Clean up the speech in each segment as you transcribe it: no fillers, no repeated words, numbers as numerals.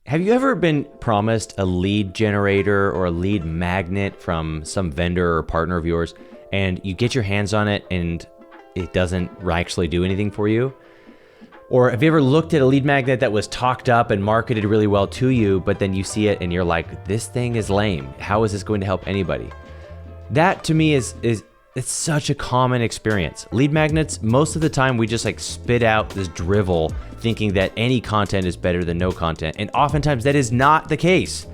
Have you ever been promised a lead generator or a lead magnet from some vendor or partner of yours, and you get your hands on it and it doesn't actually do anything for you? Or have you ever looked at a lead magnet that was talked up and marketed really well to you, but then you see it and you're like, this thing is lame. How is this going to help anybody? That to me is it's such a common experience. Lead magnets, most of the time we just like spit out this drivel thinking that any content is better than no content. And oftentimes that is not the case.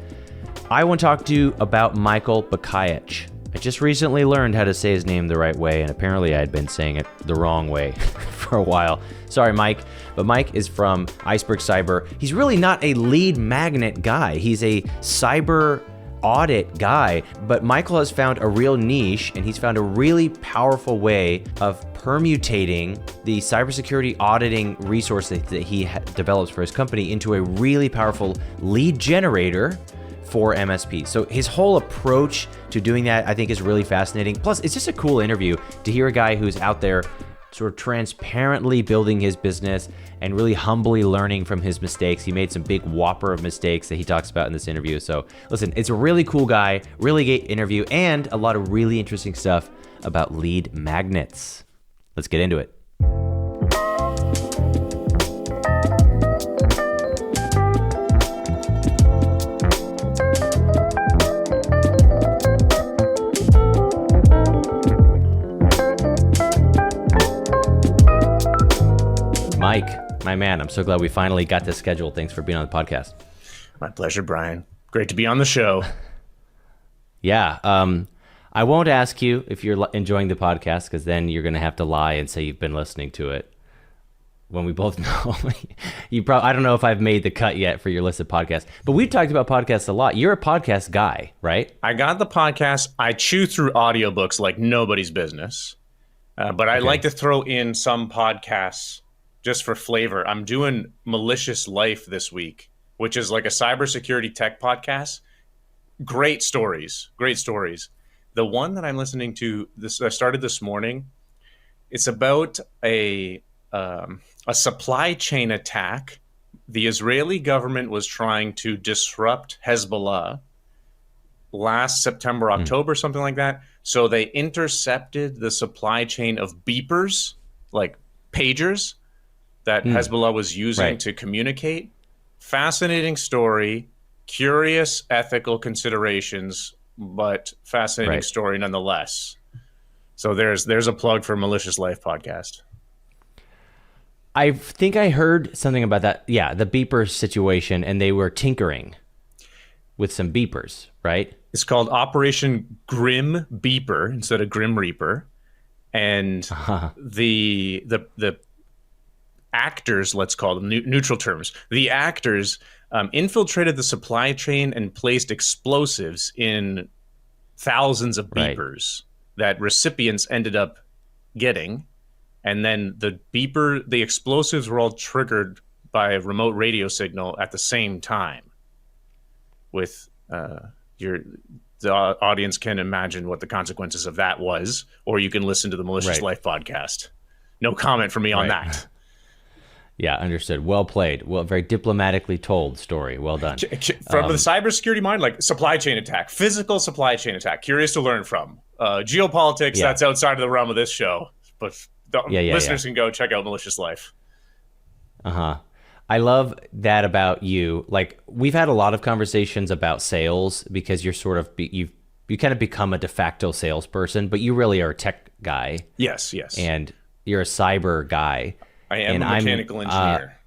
I want to talk to you about Michael Bakaic. I just recently learned how to say his name the right way, and apparently I had been saying it the wrong way for a while. Sorry, Mike. But Mike is from Iceberg Cyber. He's really not a lead magnet guy. He's a cyber audit guy, but Michael has found a real niche, and he's found a really powerful way of permutating the cybersecurity auditing resource that he develops for his company into a really powerful lead generator for MSPs. So his whole approach to doing that, I think, is really fascinating. Plus, it's just a cool interview to hear a guy who's out there sort of transparently building his business and really humbly learning from his mistakes. He made some big whopper of mistakes that he talks about in this interview. So listen, it's a really cool guy, really great interview, and a lot of really interesting stuff about lead magnets. Let's get into it. Mike, my man, I'm so glad we finally got this scheduled. Thanks for being on the podcast. My pleasure, Brian. Great to be on the show. Yeah. I won't ask you if you're enjoying the podcast, because then you're going to have to lie and say you've been listening to it when we both know. I don't know if I've made the cut yet for your list of podcasts, but we've talked about podcasts a lot. You're a podcast guy, right? I got the podcast. I chew through audiobooks like nobody's business, but I like to throw in some podcasts just for flavor. I'm doing Malicious Life this week, which is like a cybersecurity tech podcast. Great stories. The one that I'm listening to, I started this morning, it's about a supply chain attack. The Israeli government was trying to disrupt Hezbollah last September, October, something like that. So they intercepted the supply chain of beepers, like pagers, that Hezbollah was using to communicate. Fascinating story, curious ethical considerations, but fascinating story nonetheless. So there's a plug for Malicious Life podcast. I think I heard something about that. Yeah, the beeper situation, and they were tinkering with some beepers, right? It's called Operation Grim Beeper instead of Grim Reaper. And the actors, let's call them neutral terms, the actors infiltrated the supply chain and placed explosives in thousands of beepers that recipients ended up getting. And then the explosives were all triggered by a remote radio signal at the same time. With the audience can imagine what the consequences of that was, or you can listen to the Malicious Life podcast. No comment from me on that. Yeah, understood. Well played. Well, very diplomatically told story. Well done. From the cybersecurity mind, like supply chain attack, physical supply chain attack. Curious to learn from. Geopolitics, that's outside of the realm of this show. But listeners can go check out Malicious Life. I love that about you. Like, we've had a lot of conversations about sales because you're sort of, you kind of become a de facto salesperson, but you really are a tech guy. Yes. And you're a cyber guy. I am a mechanical engineer.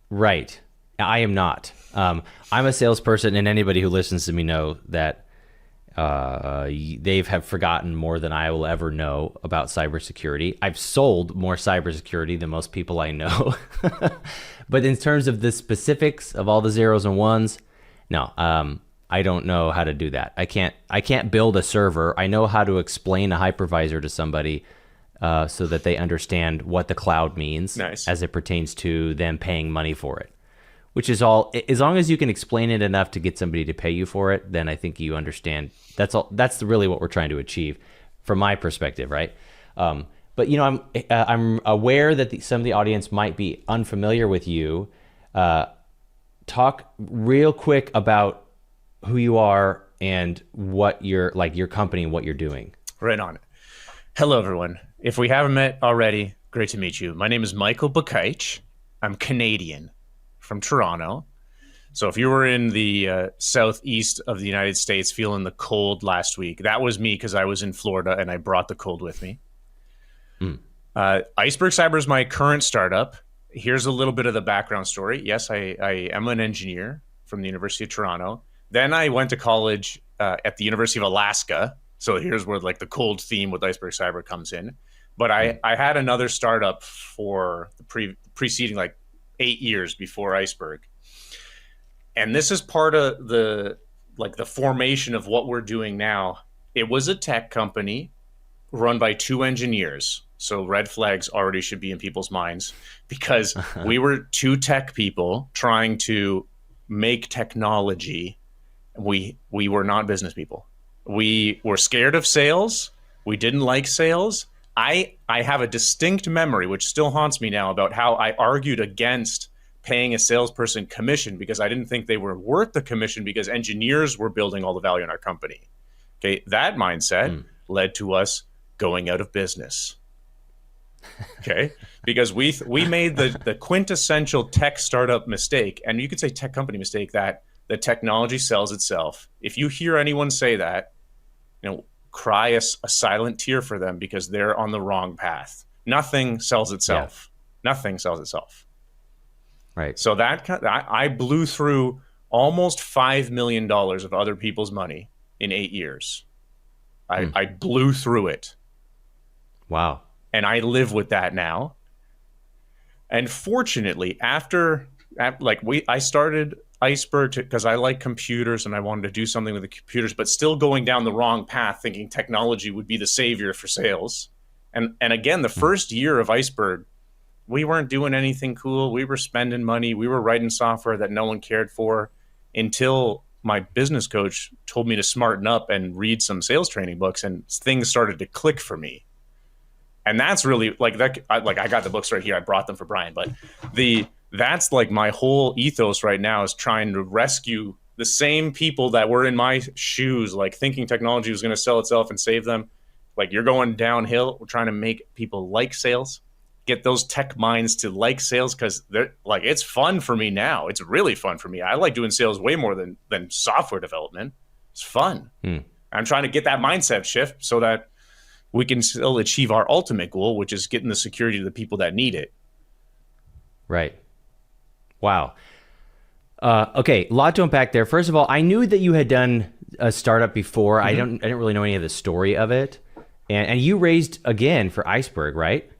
Right. I am not. I'm a salesperson, and anybody who listens to me know that they have forgotten more than I will ever know about cybersecurity. I've sold more cybersecurity than most people I know. But in terms of the specifics of all the zeros and ones, no, I don't know how to do that. I can't build a server. I know how to explain a hypervisor to somebody so that they understand what the cloud means as it pertains to them paying money for it, which is all. As long as you can explain it enough to get somebody to pay you for it, then I think you understand. That's all. That's really what we're trying to achieve from my perspective, right? But I'm aware that some of the audience might be unfamiliar with you. talk real quick about who you are and what your company and what you're doing. Right on it. Hello, everyone. If we haven't met already, great to meet you. My name is Michael Bakaic. I'm Canadian from Toronto. So if you were in the southeast of the United States feeling the cold last week, that was me because I was in Florida and I brought the cold with me. Iceberg Cyber is my current startup. Here's a little bit of the background story. Yes, I am an engineer from the University of Toronto. Then I went to college at the University of Alaska. So here's where like the cold theme with Iceberg Cyber comes in. But I had another startup for the preceding like 8 years before Iceberg. And this is part of the formation of what we're doing now. It was a tech company run by 2 engineers. So red flags already should be in people's minds because we were 2 tech people trying to make technology. We were not business people. We were scared of sales. We didn't like sales. I have a distinct memory, which still haunts me now, about how I argued against paying a salesperson commission because I didn't think they were worth the commission because engineers were building all the value in our company. Okay, that mindset led to us going out of business. Okay, because we made the quintessential tech startup mistake, and you could say tech company mistake, that the technology sells itself. If you hear anyone say that, cry a silent tear for them because they're on the wrong path. Nothing sells itself. Yeah. Nothing sells itself. Right. So I blew through almost $5 million of other people's money in 8 years. I blew through it. Wow. And I live with that now. And fortunately, I started Iceberg because I like computers and I wanted to do something with the computers, but still going down the wrong path, thinking technology would be the savior for sales. And again, the first year of Iceberg, we weren't doing anything cool. We were spending money. We were writing software that no one cared for until my business coach told me to smarten up and read some sales training books, and things started to click for me. And that's really like that. I got the books right here. I brought them for Brian, but that's like my whole ethos right now is trying to rescue the same people that were in my shoes, like thinking technology was going to sell itself and save them. Like, you're going downhill. We're trying to make people like sales, get those tech minds to like sales, because they're like, it's fun for me now. It's really fun for me. I like doing sales way more than software development. It's fun. I'm trying to get that mindset shift so that we can still achieve our ultimate goal, which is getting the security to the people that need it. Right. Wow. Okay, a lot to unpack there. First of all, I knew that you had done a startup before. I didn't really know any of the story of it. And you raised again for Iceberg, right?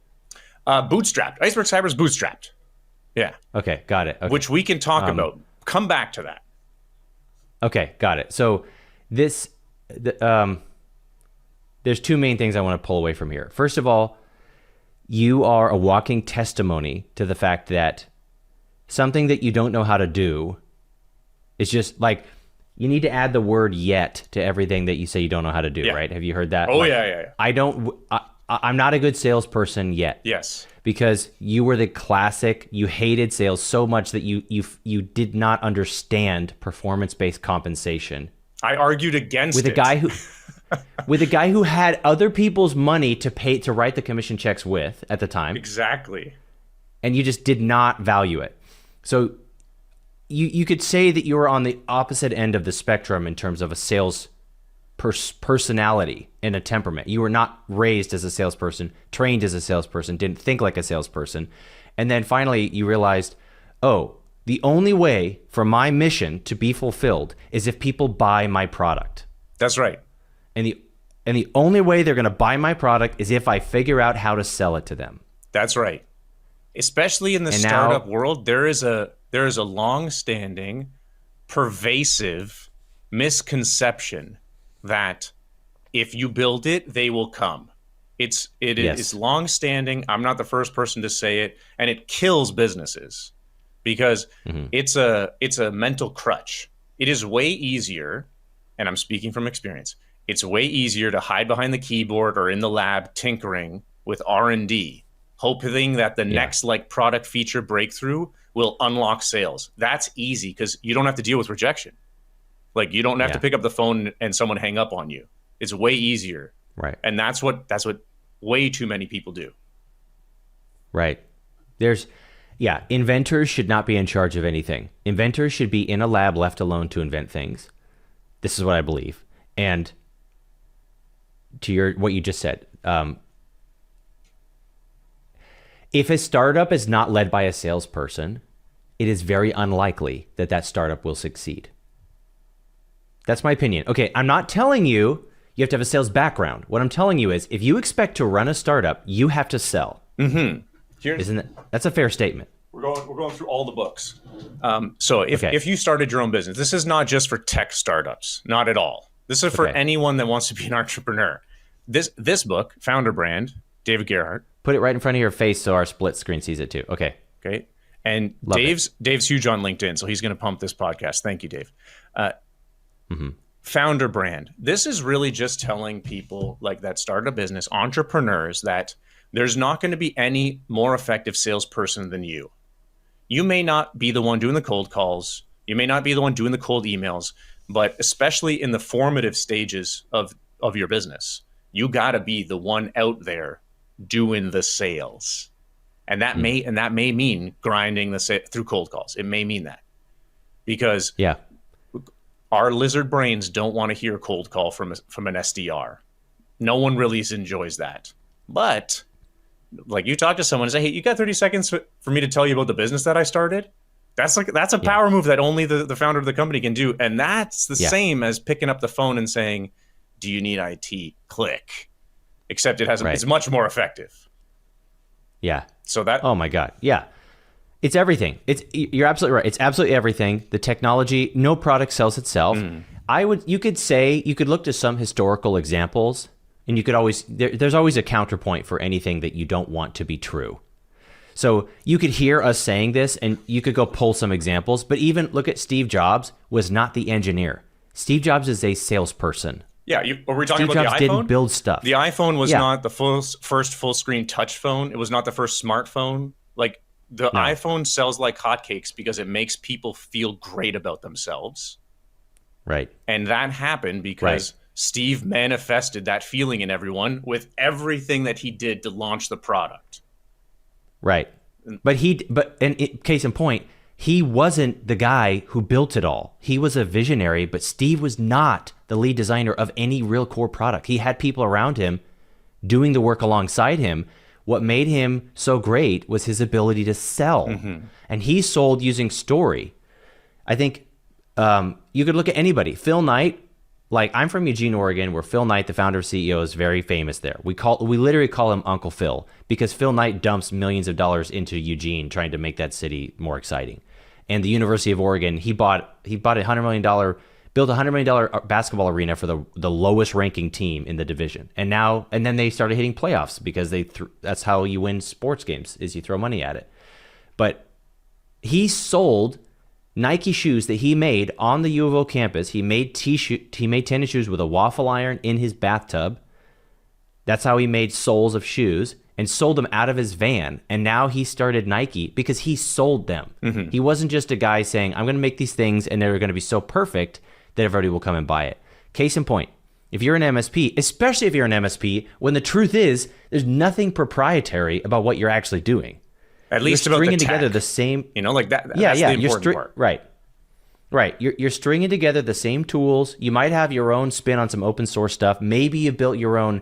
Bootstrapped. Iceberg Cyber is bootstrapped. Yeah. Okay, got it. Okay. Which we can talk about. Come back to that. Okay, got it. So there's 2 main things I want to pull away from here. First of all, you are a walking testimony to the fact that something that you don't know how to do is just like, you need to add the word yet to everything that you say you don't know how to do, right? Have you heard that? Oh, like, yeah. I'm not a good salesperson yet. Yes. Because you were the classic, you hated sales so much that you did not understand performance-based compensation. I argued against with it. With a guy who had other people's money to write the commission checks with at the time. Exactly. And you just did not value it. So you could say that you were on the opposite end of the spectrum in terms of a sales personality and a temperament. You were not raised as a salesperson, trained as a salesperson, didn't think like a salesperson. And then finally you realized, oh, the only way for my mission to be fulfilled is if people buy my product. That's right. And the only way they're going to buy my product is if I figure out how to sell it to them. That's right. Especially in the startup world, there is a long-standing, pervasive misconception that if you build it, they will come. It is long-standing. I'm not the first person to say it, and it kills businesses because it's a mental crutch. It is way easier, and I'm speaking from experience, it's way easier to hide behind the keyboard or in the lab tinkering with R&D, hoping that the next product feature breakthrough will unlock sales. That's easy because you don't have to deal with rejection. Like you don't have to pick up the phone and someone hang up on you. It's way easier. Right. And that's what way too many people do. Right. Inventors should not be in charge of anything. Inventors should be in a lab left alone to invent things. This is what I believe. And to what you just said, if a startup is not led by a salesperson, it is very unlikely that that startup will succeed. That's my opinion. Okay, I'm not telling you you have to have a sales background. What I'm telling you is if you expect to run a startup, you have to sell. Mm-hmm. That's a fair statement. We're going through all the books. So if you started your own business, this is not just for tech startups, not at all. This is for anyone that wants to be an entrepreneur. This book, Founder Brand, David Gerhardt. Put it right in front of your face so our split screen sees it too. Okay. And Dave's huge on LinkedIn, so he's going to pump this podcast. Thank you, Dave. Founder Brand. This is really just telling people like that start a business, entrepreneurs, that there's not going to be any more effective salesperson than you. You may not be the one doing the cold calls. You may not be the one doing the cold emails, but especially in the formative stages of your business, you got to be the one out there doing the sales. And that may mean grinding through cold calls. It may mean that because our lizard brains don't want to hear a cold call from an SDR. No one really enjoys that. But like you talk to someone and say, hey, you got 30 seconds for me to tell you about the business that I started? That's a power move that only the founder of the company can do. And that's the same as picking up the phone and saying, do you need IT? Click. Except it's much more effective. Yeah. So that. Oh my God. Yeah. It's everything. You're absolutely right. It's absolutely everything. The technology, no product sells itself. You could look to some historical examples, and you could always, there's always a counterpoint for anything that you don't want to be true. So you could hear us saying this and you could go pull some examples, but even look at Steve Jobs was not the engineer. Steve Jobs is a salesperson. Yeah, were we talking Steve about Jobs the iPhone? Didn't build stuff. The iPhone was not the first full screen touch phone. It was not the first smartphone. Like the iPhone sells like hotcakes because it makes people feel great about themselves. Right. And that happened because Steve manifested that feeling in everyone with everything that he did to launch the product. Right. Case in point, he wasn't the guy who built it all. He was a visionary, but Steve was not the lead designer of any real core product. He had people around him doing the work alongside him. What made him so great was his ability to sell. Mm-hmm. And he sold using story. I think you could look at anybody. Phil Knight, like I'm from Eugene, Oregon, where Phil Knight, the founder of CEO, is very famous there. We literally call him Uncle Phil because Phil Knight dumps millions of dollars into Eugene trying to make that city more exciting. And the University of Oregon, he built built a $100 million basketball arena for the lowest ranking team in the division. And then they started hitting playoffs because that's how you win sports games is you throw money at it. But he sold Nike shoes that he made on the U of O campus. He made tennis shoes with a waffle iron in his bathtub. That's how he made soles of shoes and sold them out of his van. And now he started Nike because he sold them. Mm-hmm. He wasn't just a guy saying, I'm going to make these things and they're going to be so perfect that everybody will come and buy it. Case in point, if you're an MSP, especially if you're an MSP, when the truth is there's nothing proprietary about what you're actually doing. At least about the tech. Together the same, like that. That's the important part. Right. You're stringing together the same tools. You might have your own spin on some open source stuff. Maybe you built your own,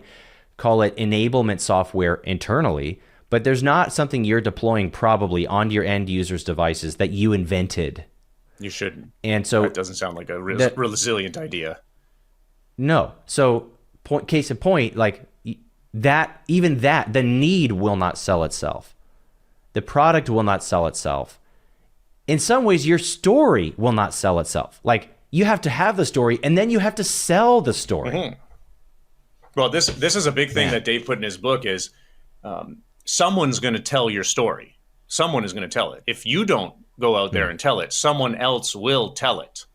call it enablement software internally, but there's not something you're deploying probably onto your end users' devices that you invented. You shouldn't. And so that doesn't sound like a resilient idea. No. So case in point, like that, the need will not sell itself. The product will not sell itself. In some ways, your story will not sell itself. Like you have to have the story and then you have to sell the story. Mm-hmm. Well, this is a big thing that Dave put in his book is someone's going to tell your story. Someone is going to tell it. If you don't go out there and tell it, someone else will tell it.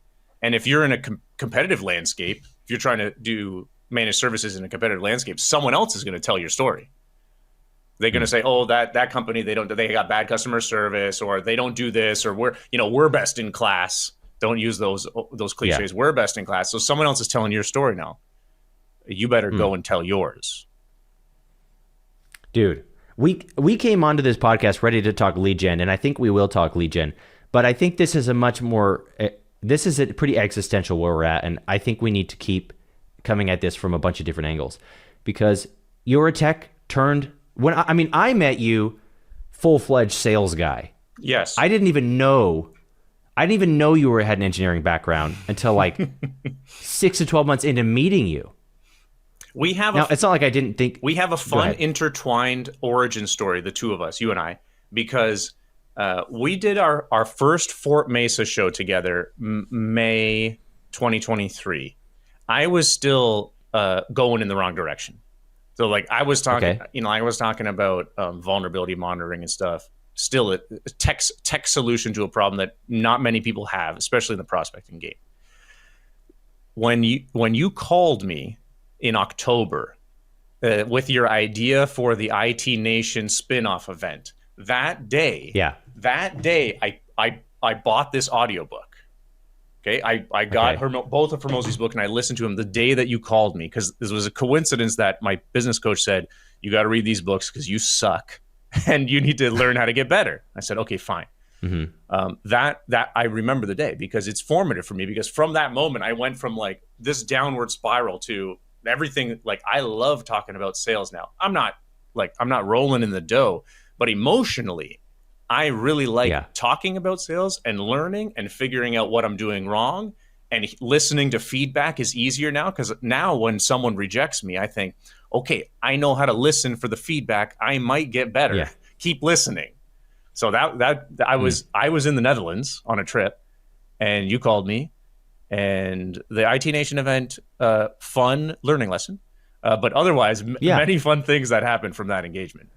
And if you're in a competitive landscape, if you're trying to do managed services in a competitive landscape, someone else is going to tell your story. They're going to say, oh, that company, they got bad customer service, or they don't do this, or we're best in class. Don't use those cliches. Yeah. We're best in class. So someone else is telling your story now. You better go and tell yours. Dude, we came onto this podcast ready to talk lead gen, and I think we will talk lead gen. But I think this is this is a pretty existential where we're at, and I think we need to keep coming at this from a bunch of different angles, because you're a tech turned. I met you, full-fledged sales guy. Yes. I didn't even know you had an engineering background until like 6 to 12 months into meeting you. It's not like I didn't think. We have a fun intertwined origin story, the two of us, you and I, because we did our first Fort Mesa show together May 2023. I was still going in the wrong direction. So like I was talking, I was talking about vulnerability monitoring and stuff. Still a tech solution to a problem that not many people have, especially in the prospecting game. When you called me in October with your idea for the IT Nation spinoff event, that day I bought this audiobook. Okay, I got both of Hermosi's book, and I listened to him the day that you called me, because this was a coincidence that my business coach said, you got to read these books because you suck and you need to learn how to get better. I said, okay, fine. Mm-hmm. That I remember the day because it's formative for me, because from that moment I went from like this downward spiral to everything. Like I love talking about sales now. I'm not rolling in the dough, but emotionally I really like talking about sales and learning and figuring out what I'm doing wrong, and listening to feedback is easier now, because now when someone rejects me, I think, okay, I know how to listen for the feedback. I might get better. Yeah. Keep listening. So I was in the Netherlands on a trip, and you called me, and the IT Nation event, fun learning lesson, but otherwise many fun things that happened from that engagement.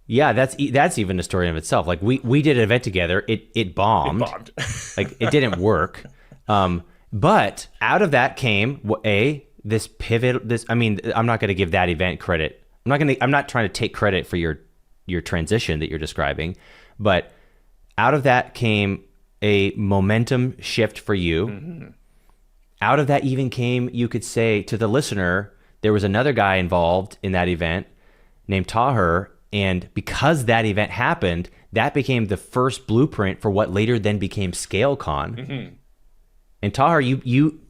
Yeah, that's even a story in itself. Like we did an event together. It bombed. Like it didn't work. But out of that came this pivot. I'm not going to give that event credit. I'm not trying to take credit for your transition that you're describing, but out of that came a momentum shift for you. Mm-hmm. Out of that even came, you could say to the listener, there was another guy involved in that event named Tahir. And because that event happened, that became the first blueprint for what later then became ScaleCon. Mm-hmm. And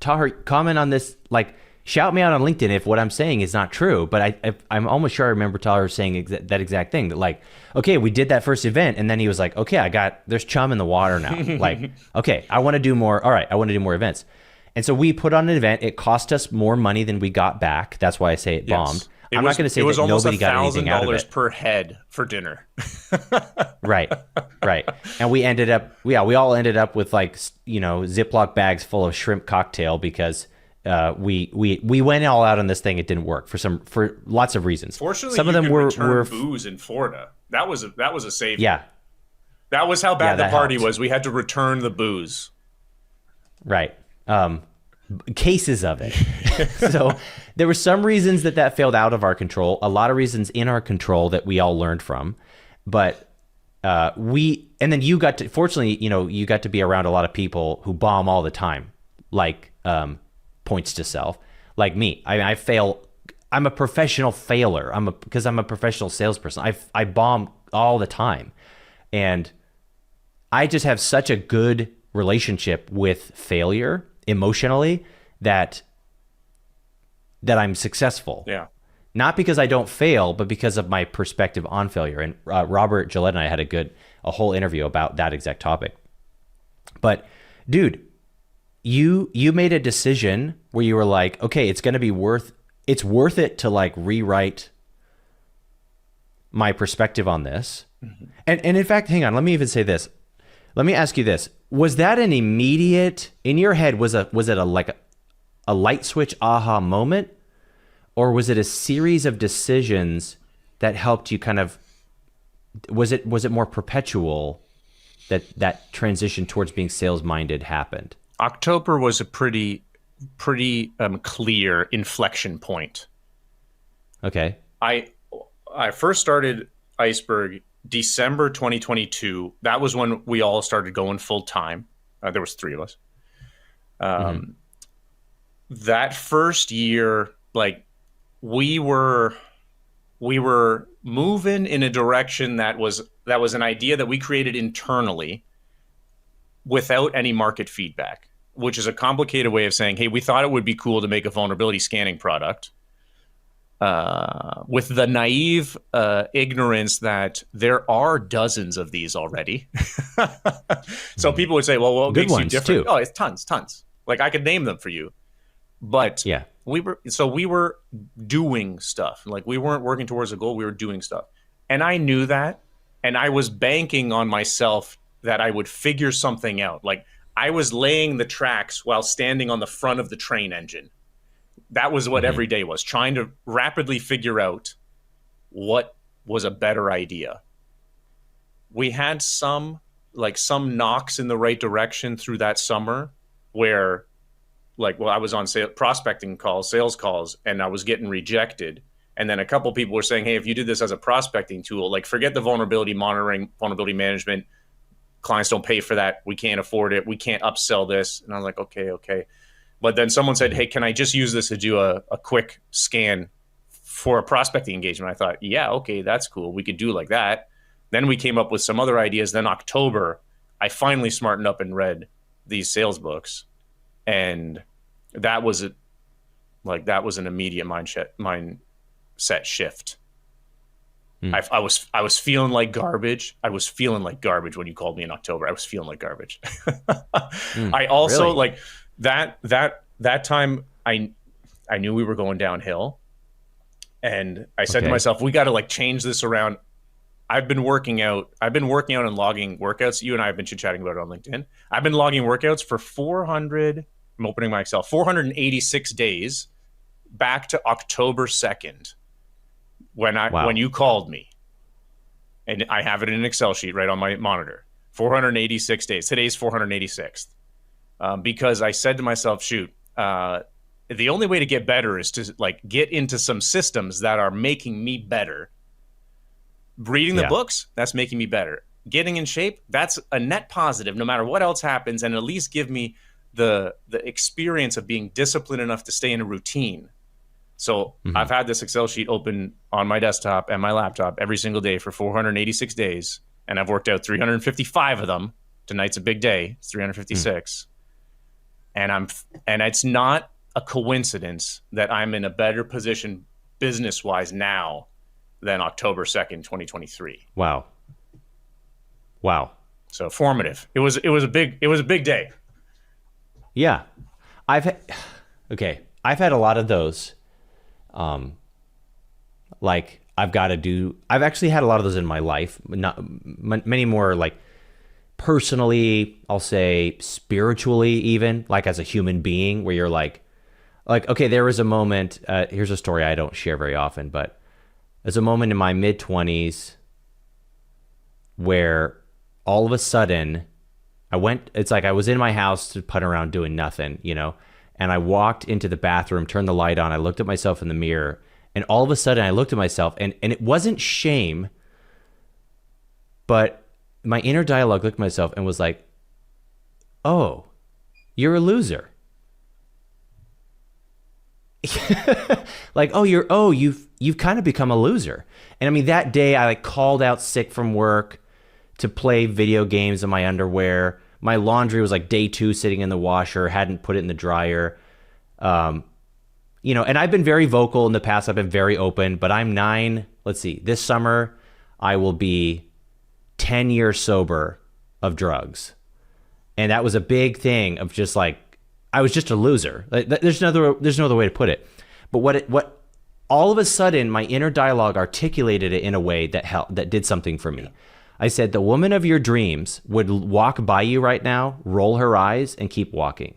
Tahir, comment on this, like shout me out on LinkedIn if what I'm saying is not true. But I'm almost sure I remember Tahir saying that exact thing, that like, okay, we did that first event, and then he was like, okay, there's chum in the water now. Like, okay, I want to do more. All right, I want to do more events. And so we put on an event. It cost us more money than we got back. That's why I say it bombed. I'm not going to say that nobody got anything out of it. It was almost $1,000 per head for dinner. Right. And we all ended up with like, Ziploc bags full of shrimp cocktail, because we went all out on this thing. It didn't work for lots of reasons. Fortunately, some of them were booze in Florida. That was a save. Yeah. That was how bad the party was. We had to return the booze. Right. Cases of it. So there were some reasons that failed out of our control, a lot of reasons in our control that we all learned from. But and then you got to, fortunately, you got to be around a lot of people who bomb all the time, like points to self, like me. I fail. I'm a professional failer. Because I'm a professional salesperson. I bomb all the time. And I just have such a good relationship with failure emotionally that I'm successful. Yeah. Not because I don't fail, but because of my perspective on failure. And Robert Gillette and I had a whole interview about that exact topic. But dude, you made a decision where you were like, okay, it's worth it to like rewrite my perspective on this. Mm-hmm. And in fact, hang on, let me even say this. Let me ask you this. Was that an immediate, in your head, was it a light switch aha moment? Or was it a series of decisions that helped you kind of, was it more perpetual that transition towards being sales-minded happened? October was a pretty clear inflection point. Okay. I first started Iceberg December 2022. That was when we all started going full time. There was 3 of us. That first year, like we were moving in a direction that was an idea that we created internally without any market feedback, which is a complicated way of saying, hey, we thought it would be cool to make a vulnerability scanning product with the naive ignorance that there are dozens of these already. So people would say, well, what Good makes you ones, different? too. Oh, it's tons. Like I could name them for you. But Yeah. we were doing stuff. Like we weren't working towards a goal, we were doing stuff. And I knew that, and I was banking on myself that I would figure something out. Like I was laying the tracks while standing on the front of the train engine. That was what every day was, trying to rapidly figure out what was a better idea. We had some knocks in the right direction through that summer where I was on prospecting calls, sales calls, and I was getting rejected. And then a couple people were saying, hey, if you did this as a prospecting tool, like forget the vulnerability monitoring, vulnerability management. Clients don't pay for that. We can't afford it. We can't upsell this. And I was like, okay. But then someone said, hey, can I just use this to do a quick scan for a prospecting engagement? I thought, yeah, okay, that's cool. We could do like that. Then we came up with some other ideas. Then October, I finally smartened up and read these sales books. And that was an immediate mindset shift. I was feeling like garbage. I was feeling like garbage when you called me in October. I was feeling like garbage. I also really? like that time I knew we were going downhill, and I said to myself, we got to change this around. I've been working out and logging workouts. You and I have been chit-chatting about it on LinkedIn. I've been logging workouts for 400. I'm opening my Excel. 486 days back to October 2nd when you called me. And I have it in an Excel sheet right on my monitor. 486 days. Today's 486th. Because I said to myself, shoot, the only way to get better is to get into some systems that are making me better. Reading the books, that's making me better. Getting in shape, that's a net positive no matter what else happens, and at least give me the experience of being disciplined enough to stay in a routine. So I've had this Excel sheet open on my desktop and my laptop every single day for 486 days, and I've worked out 355 of them. Tonight's a big day. It's 356. And it's not a coincidence that I'm in a better position business-wise now than October 2nd, 2023. Wow. So formative. It was a big day. Yeah. I've had a lot of those. I've actually had a lot of those in my life, many more personally, I'll say spiritually, even as a human being, where you're okay, there was a moment, here's a story I don't share very often, but there's a moment in my mid-20s where all of a sudden I was in my house to putt around doing nothing, and I walked into the bathroom, turned the light on, I looked at myself in the mirror, and all of a sudden I looked at myself, and it wasn't shame, but my inner dialogue looked at myself and was like, oh, you're a loser. You've kind of become a loser. And I mean, that day I called out sick from work to play video games in my underwear. My laundry was day 2 sitting in the washer, hadn't put it in the dryer. And I've been very vocal in the past. I've been very open, but I'm this summer I will be 10 years sober of drugs. And that was a big thing of just I was just a loser. There's no other way to put it. But what all of a sudden my inner dialogue articulated it in a way that did something for me. I said, the woman of your dreams would walk by you right now, roll her eyes, and keep walking.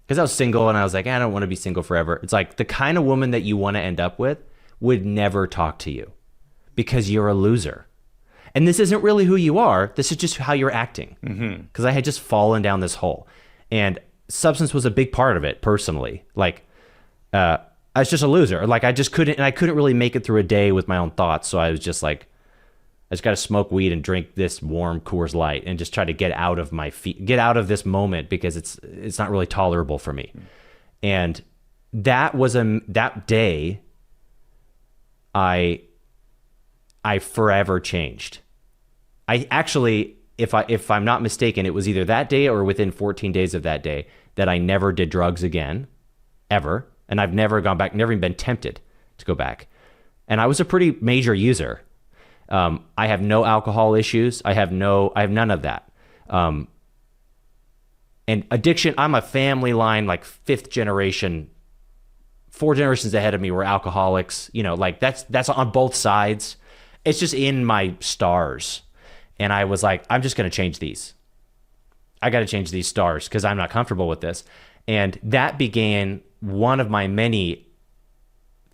Because I was single, and I was I don't want to be single forever. It's the kind of woman that you want to end up with would never talk to you because you're a loser. And this isn't really who you are. This is just how you're acting. Because I had just fallen down this hole. And substance was a big part of it, personally. I was just a loser. Like I couldn't really make it through a day with my own thoughts. So I was just like, I just got to smoke weed and drink this warm Coors Light and just try to get out of get out of this moment because it's not really tolerable for me. And that was that day I forever changed. I actually, if I'm not mistaken, it was either that day or within 14 days of that day that I never did drugs again, ever. And I've never gone back, never even been tempted to go back. And I was a pretty major user. I have no alcohol issues. I have none of that. And addiction, I'm a family line, like 5th generation, 4 generations ahead of me were alcoholics. You know, like that's on both sides. It's just in my stars. And I was like, I'm just going to change these. I got to change these stars because I'm not comfortable with this. And that began one of my many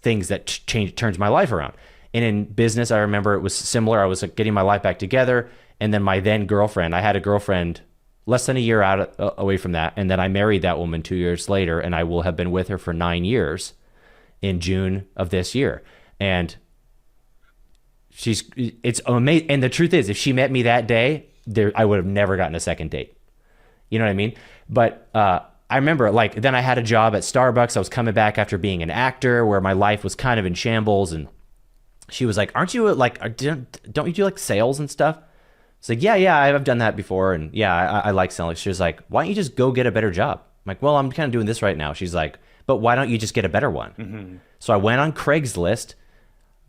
things that turns my life around. And in business, I remember it was similar. I was like, getting my life back together. And then my then girlfriend, I had a girlfriend less than a year away from that. And then I married that woman 2 years later, and I will have been with her for 9 years in June of this year. And it's amazing. And the truth is, if she met me that day, I would have never gotten a second date. You know what I mean? But I remember, like, then I had a job at Starbucks. I was coming back after being an actor where my life was kind of in shambles. And she was like, aren't you like, don't you do like sales and stuff? It's like, yeah, I've done that before. And yeah, I like selling. She was like, why don't you just go get a better job? I'm like, well, I'm kind of doing this right now. She's like, but why don't you just get a better one? Mm-hmm. So I went on Craigslist,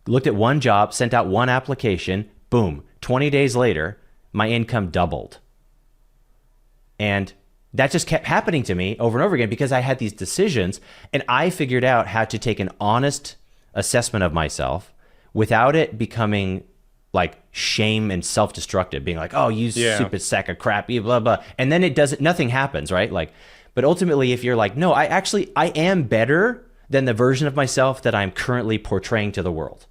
looked at one job, sent out one application, boom, 20 days later, my income doubled. And that just kept happening to me over and over again because I had these decisions, and I figured out how to take an honest assessment of myself without it becoming like shame and self-destructive, being like, oh, you stupid sack of crap, blah, blah. And then nothing happens, right? Like, but ultimately, if you're like, no, I am better than the version of myself that I'm currently portraying to the world.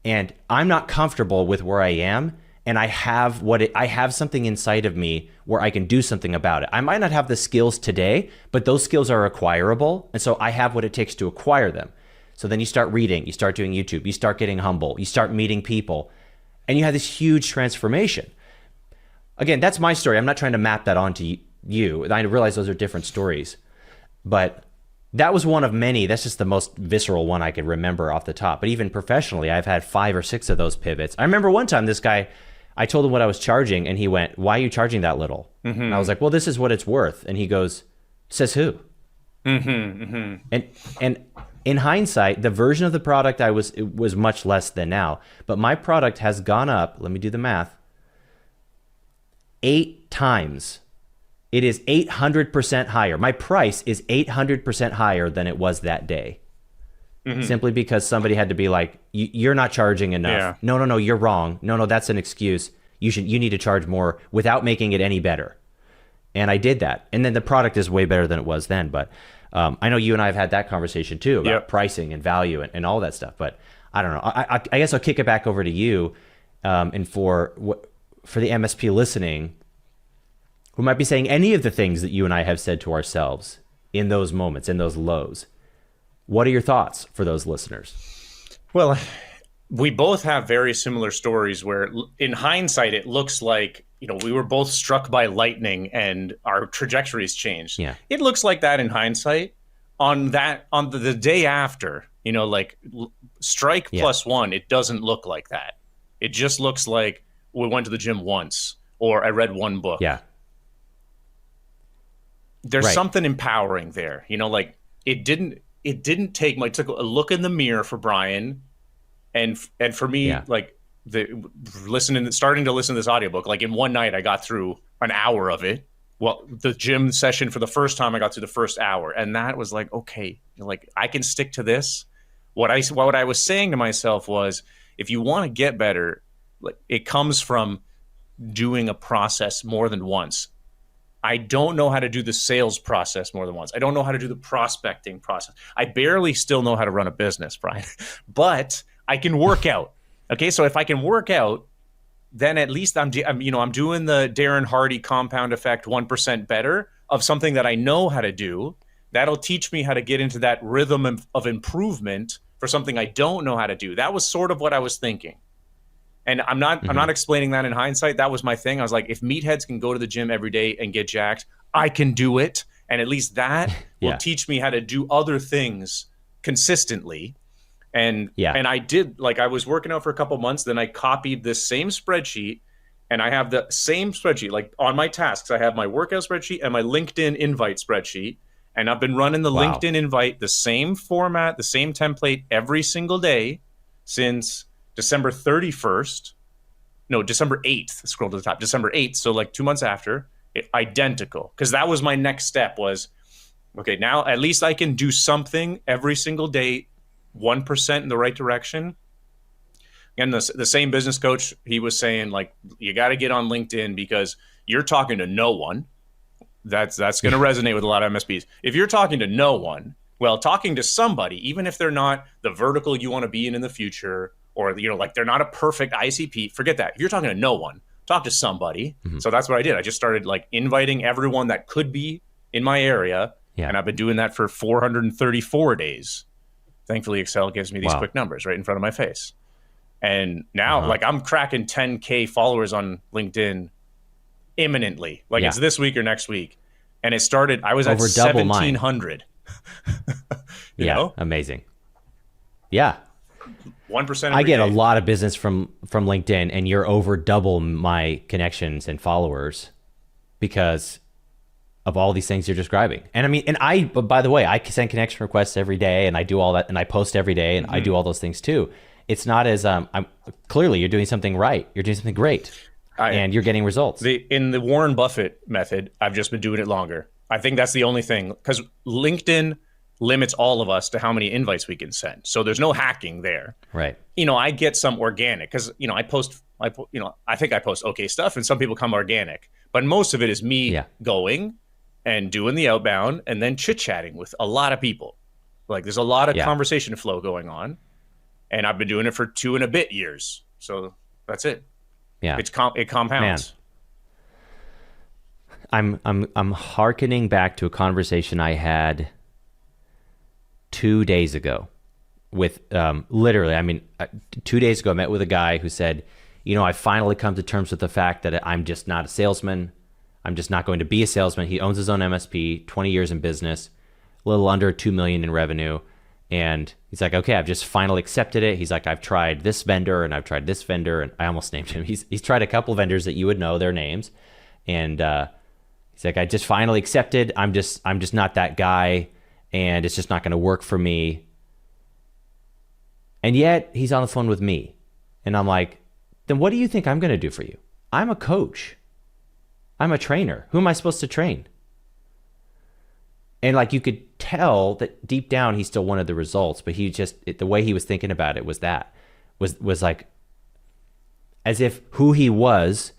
And I'm not comfortable with where I am. And I have something inside of me where I can do something about it. I might not have the skills today, but those skills are acquirable. And so I have what it takes to acquire them. So then you start reading, you start doing YouTube, you start getting humble, you start meeting people, and you have this huge transformation. Again, that's my story. I'm not trying to map that onto you. I realize those are different stories, but that was one of many. That's just the most visceral one I could remember off the top. But even professionally, I've had 5 or 6 of those pivots. I remember one time this guy, I told him what I was charging, and he went, why are you charging that little? Mm-hmm. And I was like, well, this is what it's worth. And he goes, says who? Mm-hmm, mm-hmm. And in hindsight, the version of the product it was much less than now. But my product has gone up, let me do the math, 8 times. It is 800% higher. My price is 800% higher than it was that day. Mm-hmm. Simply because somebody had to be like, you're not charging enough. Yeah. No, you're wrong. No, that's an excuse. You need to charge more without making it any better. And I did that. And then the product is way better than it was then. But I know you and I have had that conversation too about pricing and value and all that stuff. But I don't know. I guess I'll kick it back over to you. And for the MSP listening, who might be saying any of the things that you and I have said to ourselves in those moments, in those lows, what are your thoughts for those listeners? Well, we both have very similar stories where in hindsight, it looks like, we were both struck by lightning and our trajectories changed. Yeah. It looks like that in hindsight. On the day after, like strike plus one, it doesn't look like that. It just looks like we went to the gym once or I read one book. Yeah. There's something empowering there, like it didn't take much. It took a look in the mirror for Brian and for me, like starting to listen to this audiobook, like in one night I got through an hour of it. Well, the gym session for the first time, I got through the first hour, and that was like, okay, like I can stick to this. What I was saying to myself was, if you want to get better, like it comes from doing a process more than once. I don't know how to do the sales process more than once. I don't know how to do the prospecting process. I barely still know how to run a business, Brian, but I can work out. Okay, so if I can work out, then at least I'm doing the Darren Hardy compound effect 1% better of something that I know how to do. That'll teach me how to get into that rhythm of improvement for something I don't know how to do. That was sort of what I was thinking. And I'm not explaining that in hindsight. That was my thing. I was like, if meatheads can go to the gym every day and get jacked, I can do it. And at least that will teach me how to do other things consistently. And I did, like, I was working out for a couple months, then I copied this same spreadsheet, and I have the same spreadsheet, like on my tasks. I have my workout spreadsheet and my LinkedIn invite spreadsheet. And I've been running the LinkedIn invite, the same format, the same template every single day since December 31st. No, December 8th. Scroll to the top. December 8th. So like 2 months after, identical. Because that was my next step was, okay, now at least I can do something every single day, 1% in the right direction. And the same business coach, he was saying, like, you got to get on LinkedIn because you're talking to no one. That's going to resonate with a lot of MSPs. If you're talking to no one, well, talking to somebody, even if they're not the vertical you want to be in the future, or, you know, like they're not a perfect ICP, forget that. If you're talking to no one, talk to somebody. So that's what I did. I just started like inviting everyone that could be in my area. And I've been doing that for 434 days. Thankfully, Excel gives me these quick numbers right in front of my face. And now, like, I'm cracking 10K followers on LinkedIn imminently. Like, it's this week or next week. And it started, I was over at 1,700. you know? Amazing. Yeah. 1% I get a lot of business from LinkedIn, and you're over double my connections and followers because of all these things you're describing. And I mean, by the way, I send connection requests every day, and I do all that, and I post every day, and I do all those things too. It's not as clearly you're doing something right. You're doing something great, and you're getting results. In the Warren Buffett method, I've just been doing it longer. I think that's the only thing, because LinkedIn limits all of us to how many invites we can send. So there's no hacking there. Right. You know, I get some organic because, you know, I think I post okay stuff, and some people come organic, but most of it is me going and doing the outbound and then chit-chatting with a lot of people. Like, there's a lot of conversation flow going on. And I've been doing it for 2 and a bit years. So that's it. Yeah. It compounds. Man. I'm hearkening back to a conversation I had 2 days ago with literally, I mean, 2 days ago, I met with a guy who said, you know, I finally come to terms with the fact that I'm just not a salesman. I'm just not going to be a salesman. He owns his own MSP, 20 years in business, a little under 2 million in revenue. And he's like, okay, I've just finally accepted it. He's like, I've tried this vendor and I've tried this vendor, and I almost named him. He's tried a couple vendors that you would know their names, and he's like, I just finally accepted. I'm just not that guy, and it's just not going to work for me. And yet he's on the phone with me, and I'm like, then what do you think I'm going to do for you? I'm a coach. I'm a trainer. Who am I supposed to train? And like, you could tell that deep down he still wanted the results, but he just, the way he was thinking about it was like as if who he was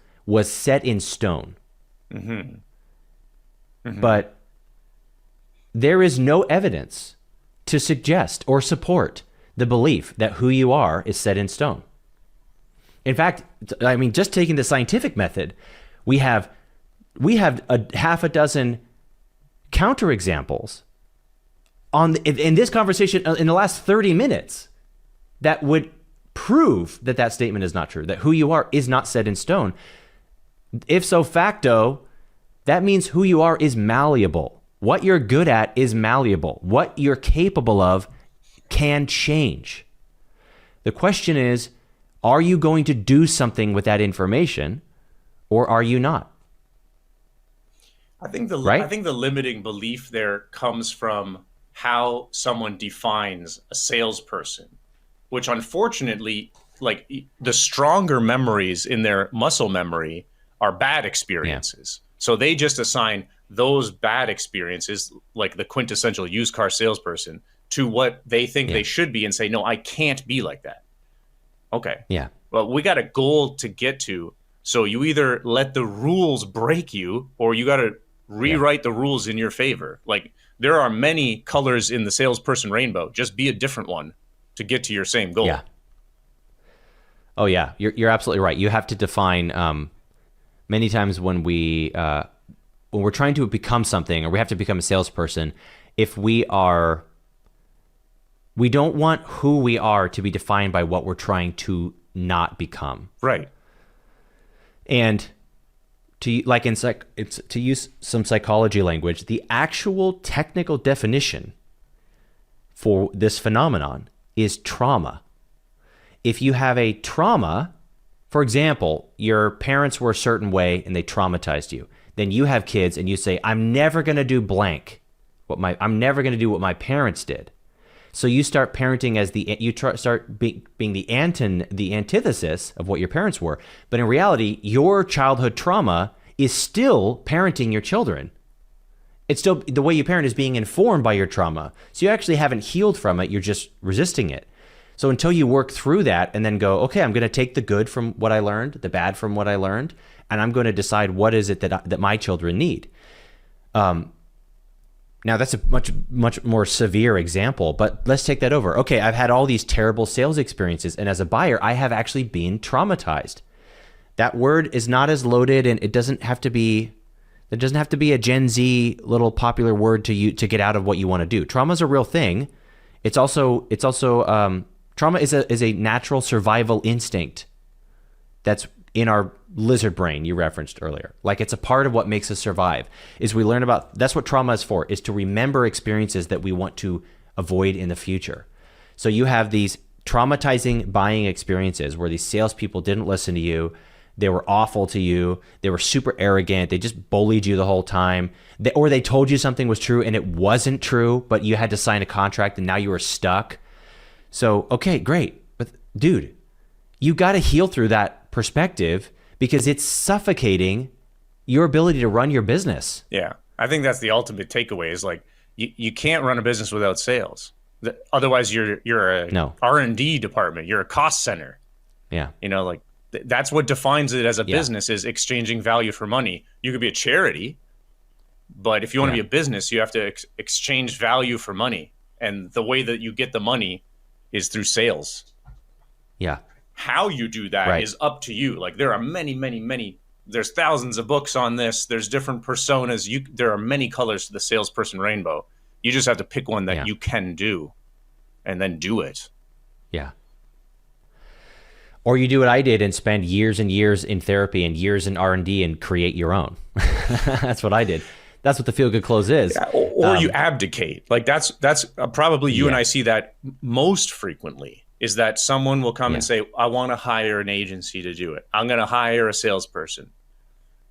set in stone. But there is no evidence to suggest or support the belief that who you are is set in stone. In fact, I mean, just taking the scientific method, we have a half a dozen counterexamples in this conversation in the last 30 minutes that would prove that statement is not true, that who you are is not set in stone. If so facto, that means who you are is malleable. What you're good at is malleable. What you're capable of can change. The question is, are you going to do something with that information, or are you not? I think the limiting belief there comes from how someone defines a salesperson, which unfortunately, like, the stronger memories in their muscle memory are bad experiences. So they just assign those bad experiences, like the quintessential used car salesperson, to what they think they should be, and say, no, I can't be like that. Okay. Yeah. Well, we got a goal to get to. So you either let the rules break you, or you got to rewrite the rules in your favor. Like, there are many colors in the salesperson rainbow. Just be a different one to get to your same goal. Yeah. Oh yeah, you're absolutely right. You have to define. Many times when we're trying to become something, or we have to become a salesperson, if we don't want who we are to be defined by what we're trying to not become. Right. And to use some psychology language, the actual technical definition for this phenomenon is trauma. If you have a trauma, for example, your parents were a certain way and they traumatized you, then you have kids and you say, I'm never going to do blank. I'm never going to do what my parents did. So you start parenting as being the antithesis of what your parents were. But in reality, your childhood trauma is still parenting your children. It's still, the way you parent is being informed by your trauma. So you actually haven't healed from it. You're just resisting it. So until you work through that and then go, okay, I'm going to take the good from what I learned, the bad from what I learned, and I'm going to decide what is it that my children need. Now that's a much more severe example, but let's take that over. Okay, I've had all these terrible sales experiences, and as a buyer, I have actually been traumatized. That word is not as loaded, and it doesn't have to be a Gen Z little popular word to get out of what you want to do. Trauma is a real thing. It's also trauma is a natural survival instinct that's in our lizard brain you referenced earlier. Like, it's a part of what makes us survive, is we learn about, that's what trauma is for, is to remember experiences that we want to avoid in the future. So you have these traumatizing buying experiences where these salespeople didn't listen to you. They were awful to you. They were super arrogant. They just bullied you the whole time. Or they told you something was true and it wasn't true, but you had to sign a contract and now you were stuck. So, okay, great. But dude, you got to heal through that perspective because it's suffocating your ability to run your business. Yeah. I think that's the ultimate takeaway is like, you can't run a business without sales. Otherwise you're a R&D department. You're a cost center. Yeah. You know, like that's what defines it as a business, is exchanging value for money. You could be a charity, but if you want to be a business, you have to exchange value for money. And the way that you get the money is through sales. Yeah. How you do that is up to you. Like, there are many, there's thousands of books on this. There's different personas. There are many colors to the salesperson rainbow. You just have to pick one that you can do and then do it. Yeah. Or you do what I did and spend years and years in therapy and years in R&D and create your own. That's what I did. That's what the Feel Good Close is. Yeah, or you abdicate. Like that's probably you and I see that most frequently, is that someone will come and say, I want to hire an agency to do it. I'm going to hire a salesperson.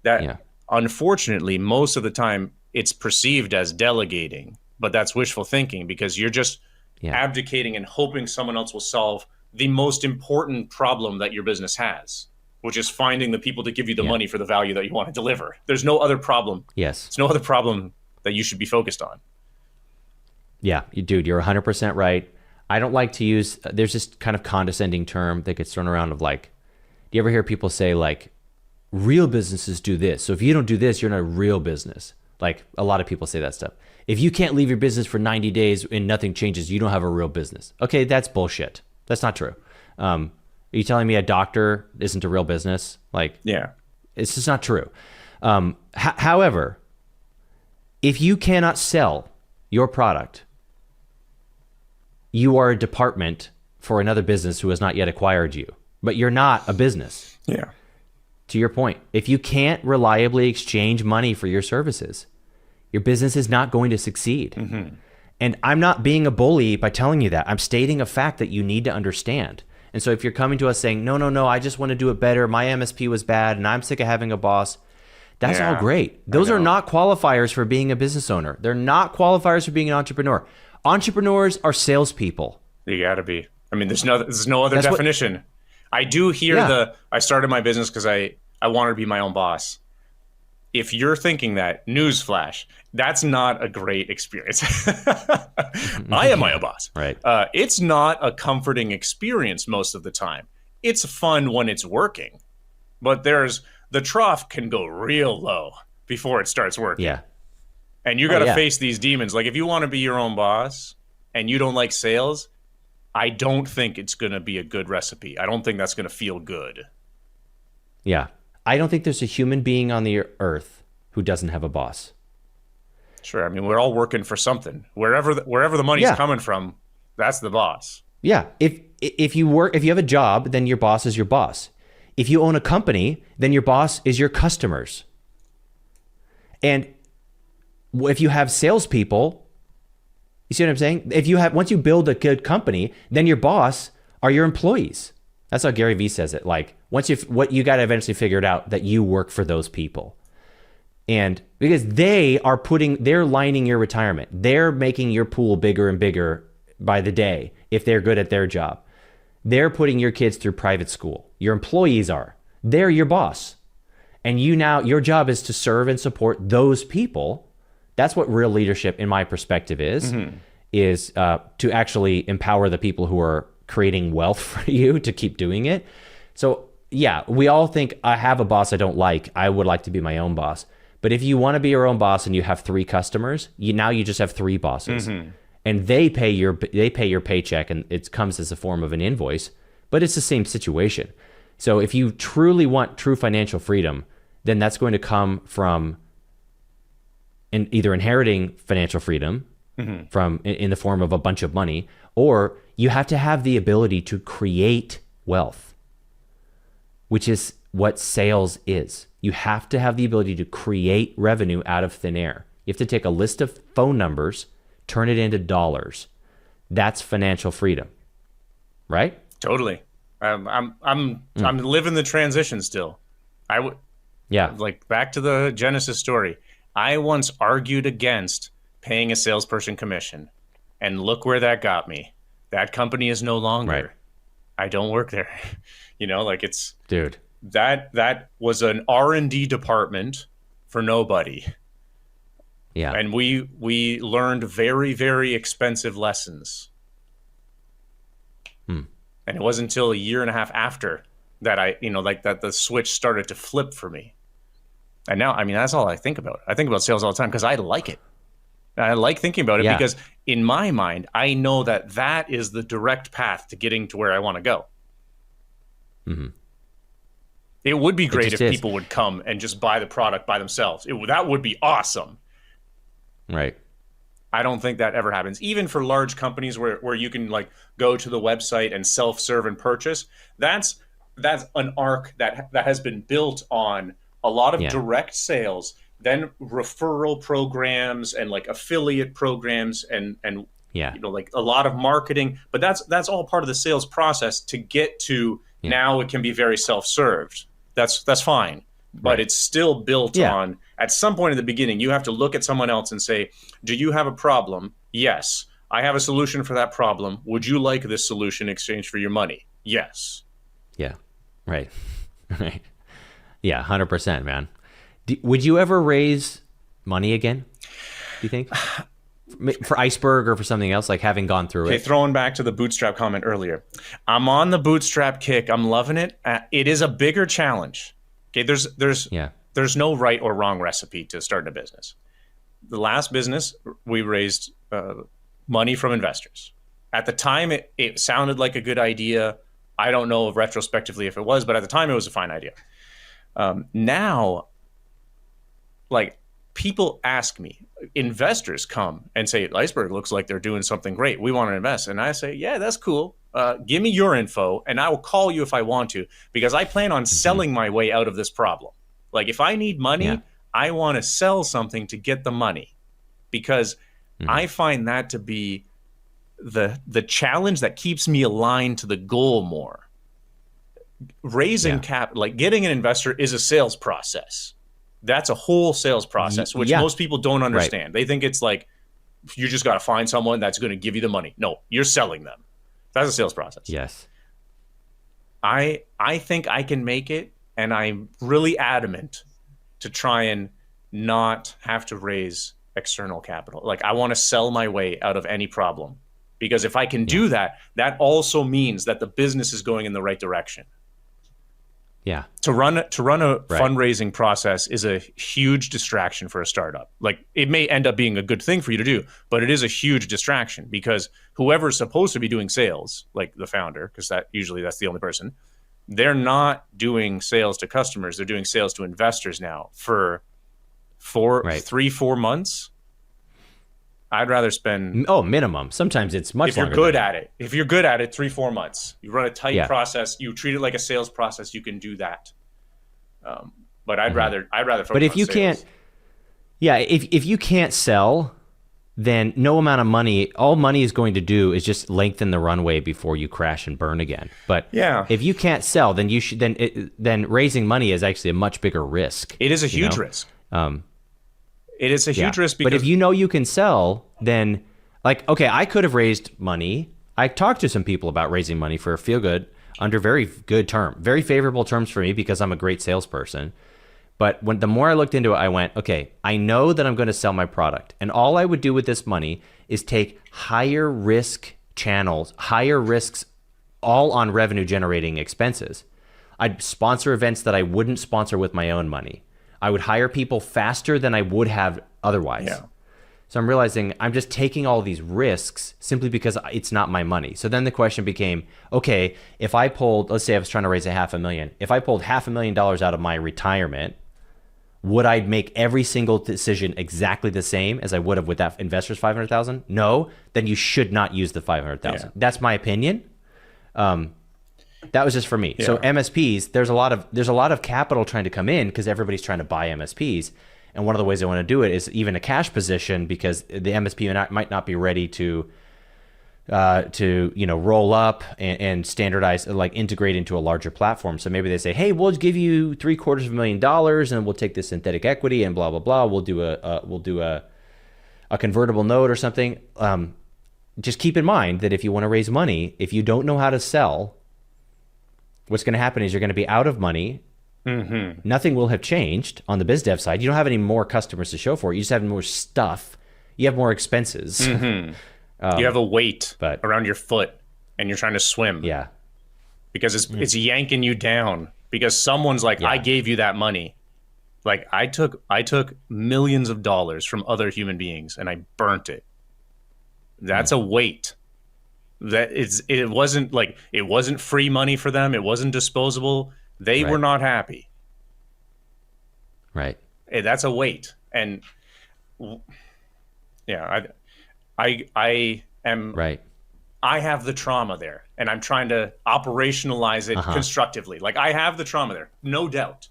That unfortunately, most of the time it's perceived as delegating, but that's wishful thinking because you're just abdicating and hoping someone else will solve the most important problem that your business has, which is finding the people to give you the money for the value that you want to deliver. There's no other problem. Yes. There's no other problem that you should be focused on. Yeah, dude, you're 100% right. I don't like to use, there's this kind of condescending term that gets thrown around of like, do you ever hear people say like, real businesses do this. So if you don't do this, you're not a real business. Like, a lot of people say that stuff. If you can't leave your business for 90 days and nothing changes, you don't have a real business. Okay, that's bullshit. That's not true. Are you telling me a doctor isn't a real business? Like, it's just not true. However, if you cannot sell your product, you are a department for another business who has not yet acquired you, but you're not a business. Yeah. To your point, if you can't reliably exchange money for your services, your business is not going to succeed. Mm-hmm. And I'm not being a bully by telling you that. I'm stating a fact that you need to understand. And so if you're coming to us saying, no, I just want to do it better. My MSP was bad and I'm sick of having a boss. That's all great. Those are not qualifiers for being a business owner. They're not qualifiers for being an entrepreneur. Entrepreneurs are salespeople. You gotta be. I mean, there's no other definition. I do hear I started my business because I wanted to be my own boss. If you're thinking that, newsflash, that's not a great experience. I am my own boss. Right. It's not a comforting experience most of the time. It's fun when it's working, but the trough can go real low before it starts working. Yeah. And you got to face these demons. Like, if you want to be your own boss and you don't like sales, I don't think it's going to be a good recipe. I don't think that's going to feel good. Yeah. I don't think there's a human being on the earth who doesn't have a boss. Sure. I mean, we're all working for something. Wherever the money's coming from, that's the boss. Yeah. If you have a job, then your boss is your boss. If you own a company, then your boss is your customers. And if you have salespeople, you see what I'm saying? Once you build a good company, then your boss are your employees. That's how Gary Vee says it. Like you got to eventually figure it out that you work for those people. And because they're lining your retirement. They're making your pool bigger and bigger by the day if they're good at their job. They're putting your kids through private school. Your employees are. They're your boss. And your job is to serve and support those people. That's what real leadership, in my perspective, is to actually empower the people who are creating wealth for you to keep doing it. So yeah, we all think, I have a boss I don't like. I would like to be my own boss. But if you want to be your own boss and you have 3 customers, you just have 3 bosses. And they pay your paycheck, and it comes as a form of an invoice, but it's the same situation. So if you truly want true financial freedom, then that's going to come from either inheriting financial freedom from in the form of a bunch of money, or you have to have the ability to create wealth, which is what sales is. You have to have the ability to create revenue out of thin air. You have to take a list of phone numbers, turn it into dollars. That's financial freedom, right? Totally. I'm living the transition still. Like back to the Genesis story. I once argued against paying a salesperson commission, and look where that got me. That company is no longer. Right. I don't work there. It's dude. That was an R&D department for nobody. Yeah. And we learned very, very expensive lessons. And it wasn't until a year and a half after that that the switch started to flip for me. And now, I mean, that's all I think about. I think about sales all the time because I like it. I like thinking about it because in my mind, I know that is the direct path to getting to where I want to go. It would be great if people would come and just buy the product by themselves. That would be awesome. Right. I don't think that ever happens. Even for large companies where you can like go to the website and self-serve and purchase, that's an arc that has been built on a lot of direct sales, then referral programs and like affiliate programs and like a lot of marketing. But that's all part of the sales process to get to now it can be very self-served. That's fine. But it's still built on, at some point in the beginning, you have to look at someone else and say, do you have a problem? Yes. I have a solution for that problem. Would you like this solution in exchange for your money? Yes. Yeah. Right. Right. Yeah, 100%, man. Would you ever raise money again, do you think? For Iceberg or for something else, like having gone through it? Okay, throwing back to the bootstrap comment earlier. I'm on the bootstrap kick. I'm loving it. It is a bigger challenge. Okay, there's no right or wrong recipe to starting a business. The last business, we raised money from investors. At the time, it sounded like a good idea. I don't know retrospectively if it was, but at the time, it was a fine idea. Now, like, people ask me, investors come and say, Iceberg looks like they're doing something great. We want to invest. And I say, yeah, that's cool. Give me your info and I will call you if I want to, because I plan on selling my way out of this problem. Like if I need money, I want to sell something to get the money, because I find that to be the challenge that keeps me aligned to the goal more. Raising cap, like getting an investor is a sales process. That's a whole sales process, which most people don't understand. They think it's like, you just got to find someone that's going to give you the money. No, you're selling them. That's a sales process. Yes. I think I can make it, and I'm really adamant to try and not have to raise external capital. Like I want to sell my way out of any problem, because if I can do that, that also means that the business is going in the right direction. Yeah. To run a fundraising process is a huge distraction for a startup. Like it may end up being a good thing for you to do, but it is a huge distraction, because whoever's supposed to be doing sales, like the founder, because that's the only person, they're not doing sales to customers. They're doing sales to investors now for 4 months. I'd rather spend. Oh, minimum. Sometimes it's much if you're longer good than at it. If you're good at it, 3-4 months. You run a tight Yeah. process. You treat it like a sales process. You can do that. But I'd rather focus But if on you sales. can't, yeah, if you can't sell, then no amount of money, all money is going to do is just lengthen the runway before you crash and burn again. But Yeah. if you can't sell, then you should then raising money is actually a much bigger risk. It is a you huge know? risk. It is a huge risk because But if you know you can sell, then like, okay, I could have raised money. I talked to some people about raising money for Feel Good under very good very favorable terms for me because I'm a great salesperson. But the more I looked into it, I went, okay, I know that I'm going to sell my product. And all I would do with this money is take higher risk channels, higher risks, all on revenue generating expenses. I'd sponsor events that I wouldn't sponsor with my own money. I would hire people faster than I would have otherwise. Yeah. So I'm realizing I'm just taking all these risks simply because it's not my money. So then the question became, okay, if I pulled, let's say I was trying to raise $500,000. If I pulled $500,000 out of my retirement, would I make every single decision exactly the same as I would have with that investor's $500,000? No, then you should not use the $500,000. Yeah. That's my opinion. That was just for me. Yeah. So MSPs, there's a lot of capital trying to come in because everybody's trying to buy MSPs. And one of the ways I want to do it is even a cash position because the MSP might not be ready to roll up and standardize, like integrate into a larger platform. So maybe they say, hey, we'll give you $750,000 and we'll take this synthetic equity and blah blah blah. We'll do a convertible note or something. Just keep in mind that if you want to raise money, if you don't know how to sell, what's going to happen is you're going to be out of money. Mm-hmm. Nothing will have changed on the biz dev side. You don't have any more customers to show for it. You just have more stuff. You have more expenses. Mm-hmm. You have a weight around your foot and you're trying to swim. Yeah. Because it's yanking you down because someone's like, I gave you that money. Like I took millions of dollars from other human beings and I burnt it. That's a weight. It wasn't free money for them. It wasn't disposable. They were not happy. Right. That's a weight. And yeah, I am right. I have the trauma there and I'm trying to operationalize it constructively. Like I have the trauma there, no doubt.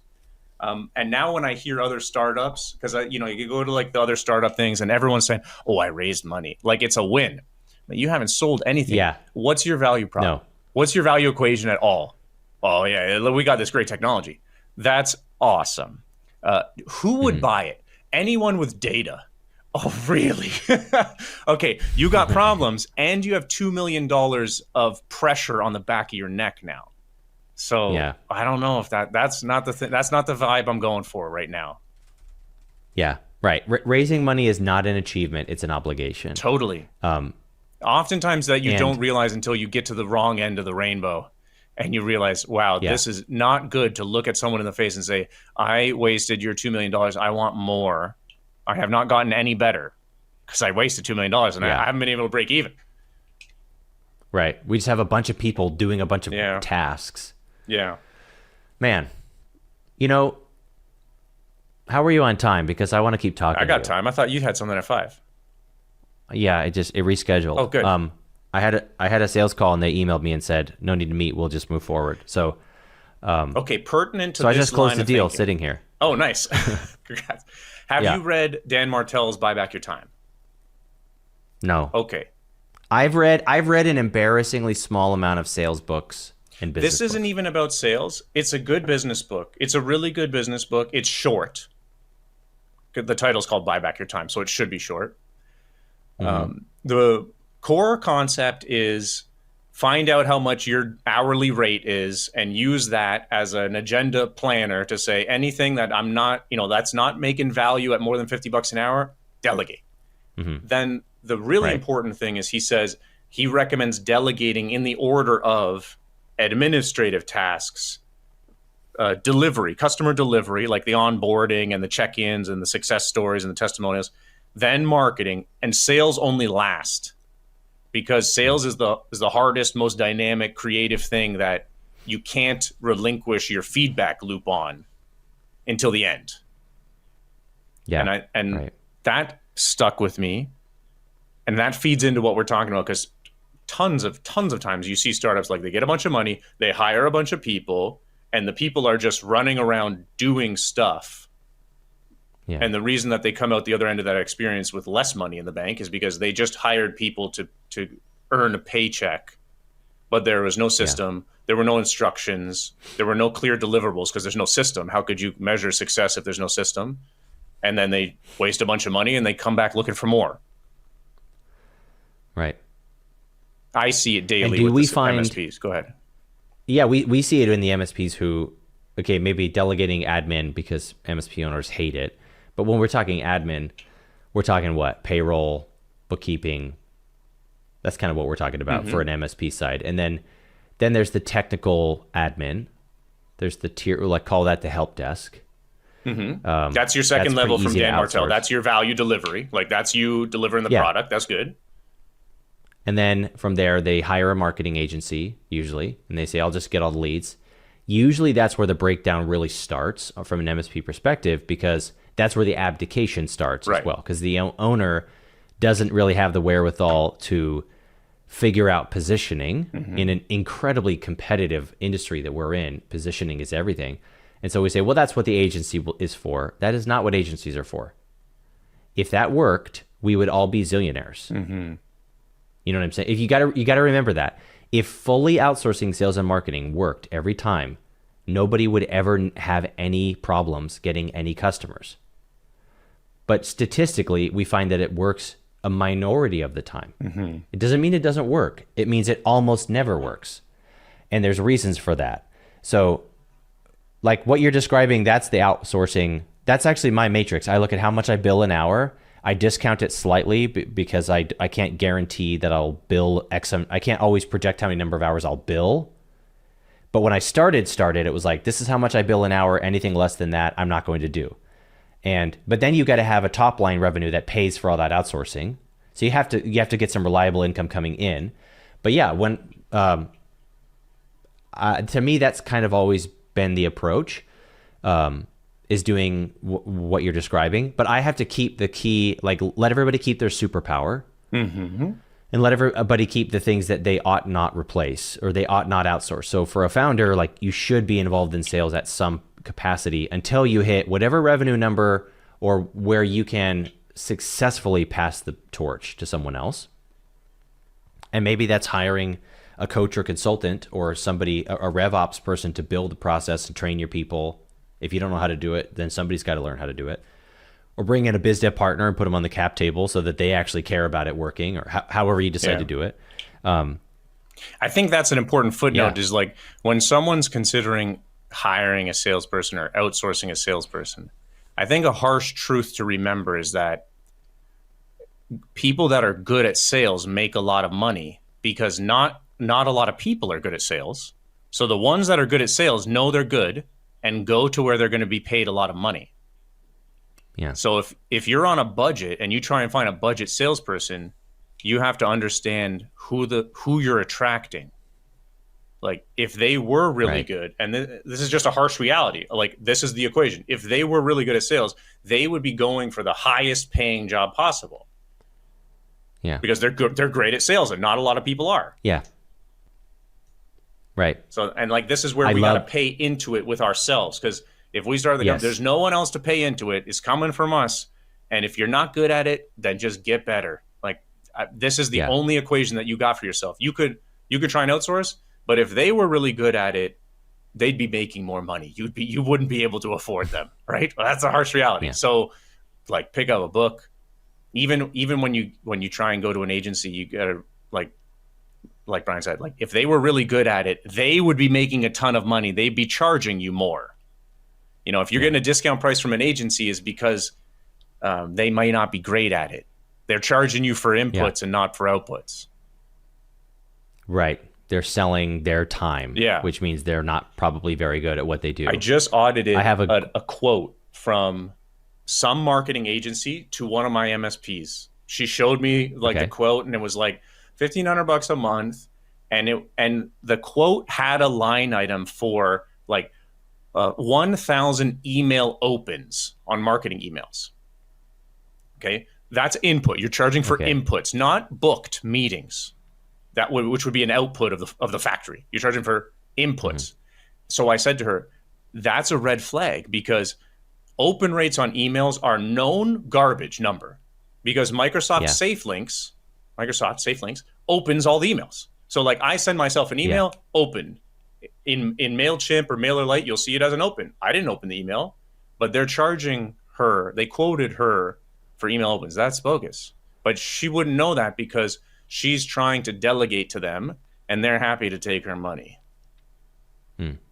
And now when I hear other startups, because you go to like the other startup things and everyone's saying, oh, I raised money. Like it's a win. But you haven't sold anything. Yeah. What's your value prop? No. What's your value equation at all? Oh yeah, we got this great technology. That's awesome. Who would buy it? Anyone with data. Oh, really? Okay, you got problems and you have $2 million of pressure on the back of your neck now. So I don't know if that's not the thing. That's not the vibe I'm going for right now. Yeah, right. Raising money is not an achievement. It's an obligation. Totally. Oftentimes that you don't realize until you get to the wrong end of the rainbow and you realize, wow, this is not good to look at someone in the face and say, I wasted your $2 million. I want more. I have not gotten any better because I wasted $2 million and I haven't been able to break even. Right. We just have a bunch of people doing a bunch of tasks. Yeah. Man, how are you on time? Because I want to keep talking. I got time. I thought you had something at 5. Yeah, it rescheduled. Oh, good. I had a sales call and they emailed me and said, no need to meet. We'll just move forward. So, okay. Pertinent to so this I just closed line the of deal thinking. sitting here. Oh, nice. Congrats. Have you read Dan Martell's Buy Back Your Time? No. Okay. I've read an embarrassingly small amount of sales books and business This isn't even about sales. It's a good business book. It's a really good business book. It's short. The title's called Buy Back Your Time, so it should be short. The core concept is find out how much your hourly rate is and use that as an agenda planner to say anything that I'm not, that's not making value at more than $50 an hour, delegate. Then the really important thing is he recommends delegating in the order of administrative tasks, delivery, customer delivery, like the onboarding and the check-ins and the success stories and the testimonials, then marketing, and sales only last. Because sales is the hardest, most dynamic, creative thing that you can't relinquish your feedback loop on until the end. Yeah, and that stuck with me. And that feeds into what we're talking about, because tons of times you see startups, like, they get a bunch of money, they hire a bunch of people, and the people are just running around doing stuff. Yeah. And the reason that they come out the other end of that experience with less money in the bank is because they just hired people to earn a paycheck, but there was no system, there were no instructions, there were no clear deliverables, because there's no system. How could you measure success if there's no system? And then they waste a bunch of money and they come back looking for more. Right. I see it daily with the MSPs. Go ahead. Yeah, we see it in the MSPs who, okay, maybe delegating admin because MSP owners hate it. But when we're talking admin, we're talking what? Payroll, bookkeeping. That's kind of what we're talking about for an MSP side. And then there's the technical admin. There's the tier, like, call that the help desk. That's your second level from Dan Martell. That's your value delivery. Like, that's you delivering the product. That's good. And then from there, they hire a marketing agency, usually, and they say, I'll just get all the leads. Usually that's where the breakdown really starts from an MSP perspective, because that's where the abdication starts as well, because the owner doesn't really have the wherewithal to figure out positioning in an incredibly competitive industry that we're in. Positioning is everything. And so we say, well, that's what the agency is for. That is not what agencies are for. If that worked, we would all be zillionaires. You know what I'm saying? If you got to remember that. If fully outsourcing sales and marketing worked every time, nobody would ever have any problems getting any customers. But statistically, we find that it works a minority of the time. It doesn't mean it doesn't work. It means it almost never works. And there's reasons for that. So, like what you're describing, that's the outsourcing. That's actually my matrix. I look at how much I bill an hour. I discount it slightly because I can't guarantee that I'll bill X. I can't always project how many number of hours I'll bill. But when I started, it was like, this is how much I bill an hour. Anything less than that, I'm not going to do. But then you got to have a top line revenue that pays for all that outsourcing. So you have to get some reliable income coming in. But yeah, when to me, that's kind of always been the approach. Is doing what you're describing, but I have to keep the key, like, let everybody keep their superpower, and let everybody keep the things that they ought not replace or they ought not outsource. So for a founder, like, you should be involved in sales at some capacity until you hit whatever revenue number or where you can successfully pass the torch to someone else. And maybe that's hiring a coach or consultant or somebody, a RevOps person, to build the process and train your people. If you don't know how to do it, then somebody's got to learn how to do it. Or bring in a biz dev partner and put them on the cap table so that they actually care about it working, or however you decide to do it. I think that's an important footnote, is like, when someone's considering hiring a salesperson or outsourcing a salesperson, I think a harsh truth to remember is that people that are good at sales make a lot of money because not a lot of people are good at sales. So the ones that are good at sales know they're good and go to where they're going to be paid a lot of money. Yeah. So if you're on a budget and you try and find a budget salesperson, you have to understand who you're attracting. Like, if they were really good, and this is just a harsh reality, like, this is the equation. If they were really good at sales, they would be going for the highest paying job possible. Yeah. Because they're great at sales, and not a lot of people are. Yeah. Right. So, and like, this is where we got to pay into it with ourselves, because if we start the company, there's no one else to pay into it. It's coming from us. And if you're not good at it, then just get better. Like, this is the only equation that you got for yourself. You could try and outsource, but if they were really good at it, they'd be making more money. You wouldn't be able to afford them, right? Well, that's a harsh reality. Yeah. So, like, pick up a book. Even when you try and go to an agency, you gotta, like Brian said, like, if they were really good at it, they would be making a ton of money. They'd be charging you more. You know, if you're getting a discount price from an agency, is because they might not be great at it. They're charging you for inputs and not for outputs. Right. They're selling their time, which means they're not probably very good at what they do. I just audited a quote from some marketing agency to one of my MSPs. She showed me the quote, and it was like $1,500 a month, and the quote had a line item for like 1,000 email opens on marketing emails. Okay, That's input. You're charging for Okay. inputs, not booked meetings. Which would be an output of the factory. You're charging for inputs. So I said to her, that's a red flag, because open rates on emails are known garbage number, because Microsoft Safe Links opens all the emails. So like I send myself an email, open. In MailChimp or MailerLite, you'll see it as an open. I didn't open the email, but they're charging her. They quoted her for email opens. That's bogus. But she wouldn't know that because she's trying to delegate to them, and they're happy to take her money.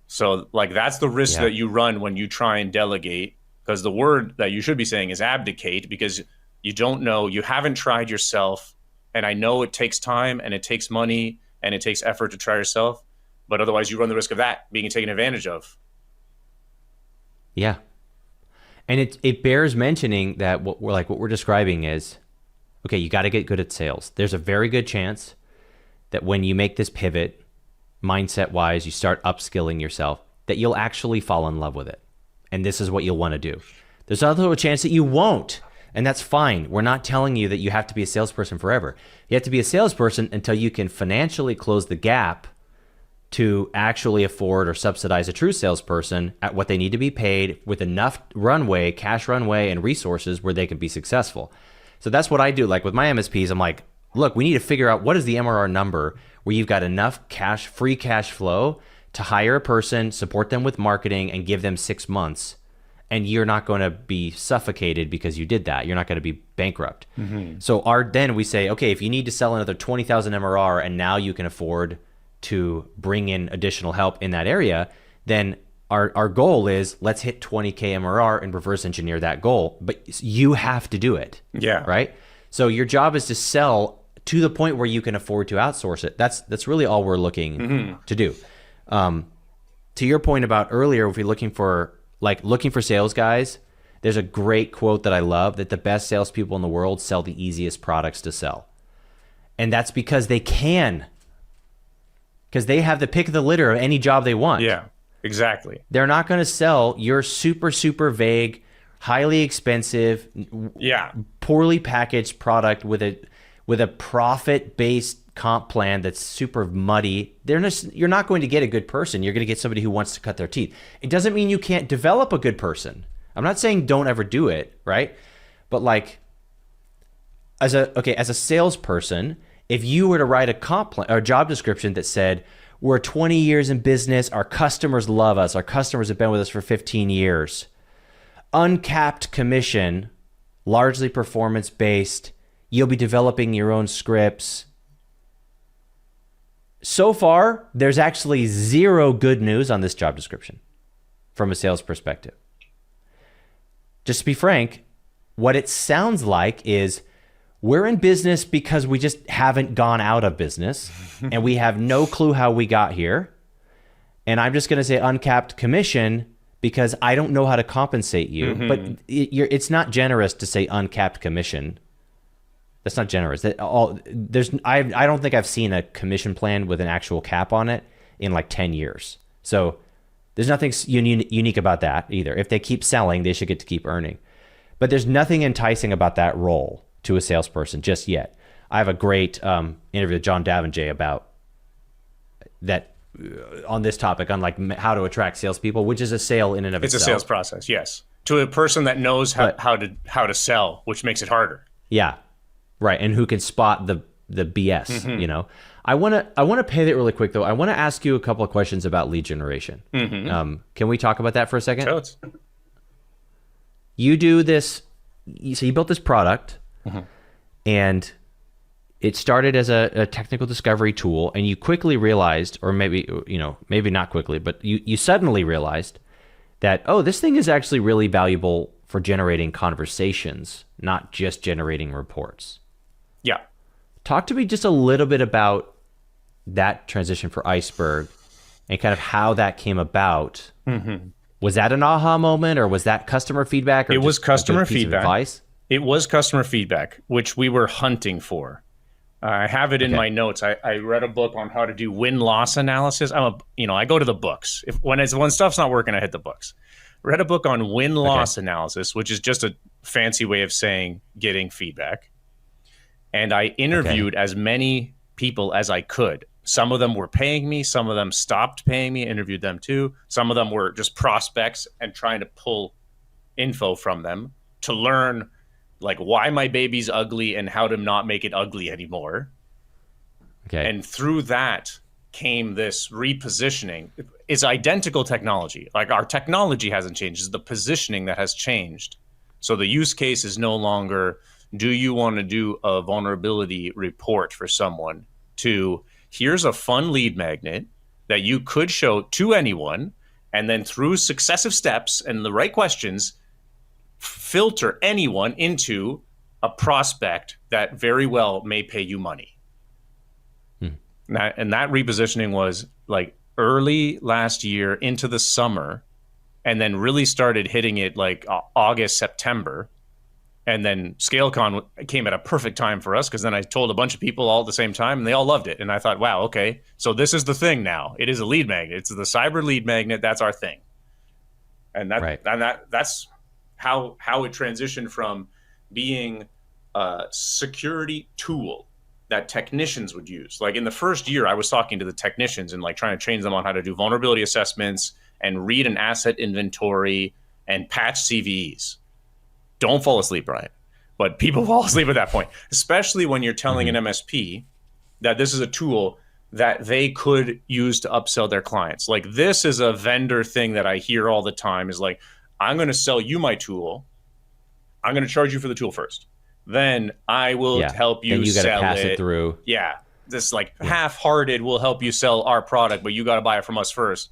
So like that's the risk that you run when you try and delegate, because the word that you should be saying is abdicate, because you don't know, you haven't tried yourself. And I know it takes time and it takes money and it takes effort to try yourself, but otherwise you run the risk of that being taken advantage of. Yeah. And it bears mentioning that what we're describing is, okay, you got to get good at sales. There's a very good chance that when you make this pivot, mindset wise, you start upskilling yourself, that you'll actually fall in love with it. And this is what you'll want to do. There's also a chance that you won't. And that's fine. We're not telling you that you have to be a salesperson forever. You have to be a salesperson until you can financially close the gap to actually afford or subsidize a true salesperson at what they need to be paid, with enough runway, cash runway, and resources where they can be successful. So that's what I do. Like with my MSPs, I'm like, look, we need to figure out what is the MRR number where you've got enough free cash flow to hire a person, support them with marketing, and give them 6 months. And you're not going to be suffocated because you did that. You're not going to be bankrupt. So then we say, okay, if you need to sell another 20,000 MRR and now you can afford to bring in additional help in that area, then our goal is let's hit 20K MRR and reverse engineer that goal. But you have to do it. Yeah. Right? So your job is to sell to the point where you can afford to outsource it. That's really all we're looking to do. To your point about earlier, if you're looking for sales guys, there's a great quote that I love, that the best salespeople in the world sell the easiest products to sell. And that's because they can. Because they have the pick of the litter of any job they want. Yeah, exactly. They're not going to sell your super, super vague, highly expensive, poorly packaged product with a profit-based comp plan that's super muddy. You're not going to get a good person. You're going to get somebody who wants to cut their teeth. It doesn't mean you can't develop a good person. I'm not saying don't ever do it, right? But like, as a salesperson, if you were to write a comp plan or a job description that said, we're 20 years in business, our customers love us, our customers have been with us for 15 years, uncapped commission, largely performance-based, you'll be developing your own scripts. So far, there's actually zero good news on this job description from a sales perspective. Just to be frank, what it sounds like is we're in business because we just haven't gone out of business and we have no clue how we got here. And I'm just going to say uncapped commission because I don't know how to compensate you. But it's not generous to say uncapped commission. That's not generous. I don't think I've seen a commission plan with an actual cap on it in like 10 years. So there's nothing unique about that either. If they keep selling, they should get to keep earning. But there's nothing enticing about that role to a salesperson just yet. I have a great interview with John Davenjay about that on this topic, on like how to attract salespeople, which is a sale in and of itself. It's a sales process, yes. To a person that knows how to sell, which makes it harder. Yeah. Right, and who can spot the BS, you know? I want to pivot really quick, though. I want to ask you a couple of questions about lead generation. Can we talk about that for a second? Sure. You do this, so you built this product, and it started as a technical discovery tool, and you quickly realized, or maybe not quickly, but you suddenly realized that, oh, this thing is actually really valuable for generating conversations, not just generating reports. Yeah. Talk to me just a little bit about that transition for Iceberg and kind of how that came about. Was that an aha moment, or was that customer feedback? Or it was customer a good piece of feedback. Advice? It was customer feedback, which we were hunting for. I have it in my notes. I read a book on how to do win-loss analysis. I go to the books. When stuff's not working, I hit the books. read a book on win-loss analysis, which is just a fancy way of saying getting feedback. And I interviewed as many people as I could. Some of them were paying me. Some of them stopped paying me, interviewed them too. Some of them were just prospects and trying to pull info from them to learn like why my baby's ugly and how to not make it ugly anymore. Okay. And through that came this repositioning. It's identical technology. Like our technology hasn't changed. It's the positioning that has changed. So the use case is no longer, do you want to do a vulnerability report for someone, to here's a fun lead magnet that you could show to anyone, and then through successive steps and the right questions, filter anyone into a prospect that very well may pay you money. And that repositioning was like early last year into the summer, and then really started hitting it like August, September. And then ScaleCon came at a perfect time for us, because then I told a bunch of people all at the same time and they all loved it. And I thought, wow, okay, so this is the thing now. It is a lead magnet. It's the cyber lead magnet. That's our thing. And that's how it transitioned from being a security tool that technicians would use. Like in the first year, I was talking to the technicians and like trying to train them on how to do vulnerability assessments and read an asset inventory and patch CVEs. Don't fall asleep, Brian. But people fall asleep at that point, especially when you're telling an MSP that this is a tool that they could use to upsell their clients. Like this is a vendor thing that I hear all the time, is like, I'm going to sell you my tool. I'm going to charge you for the tool first. Then I will help you sell it. Then you got to pass it through. Yeah. This like half-hearted will help you sell our product, but you got to buy it from us first.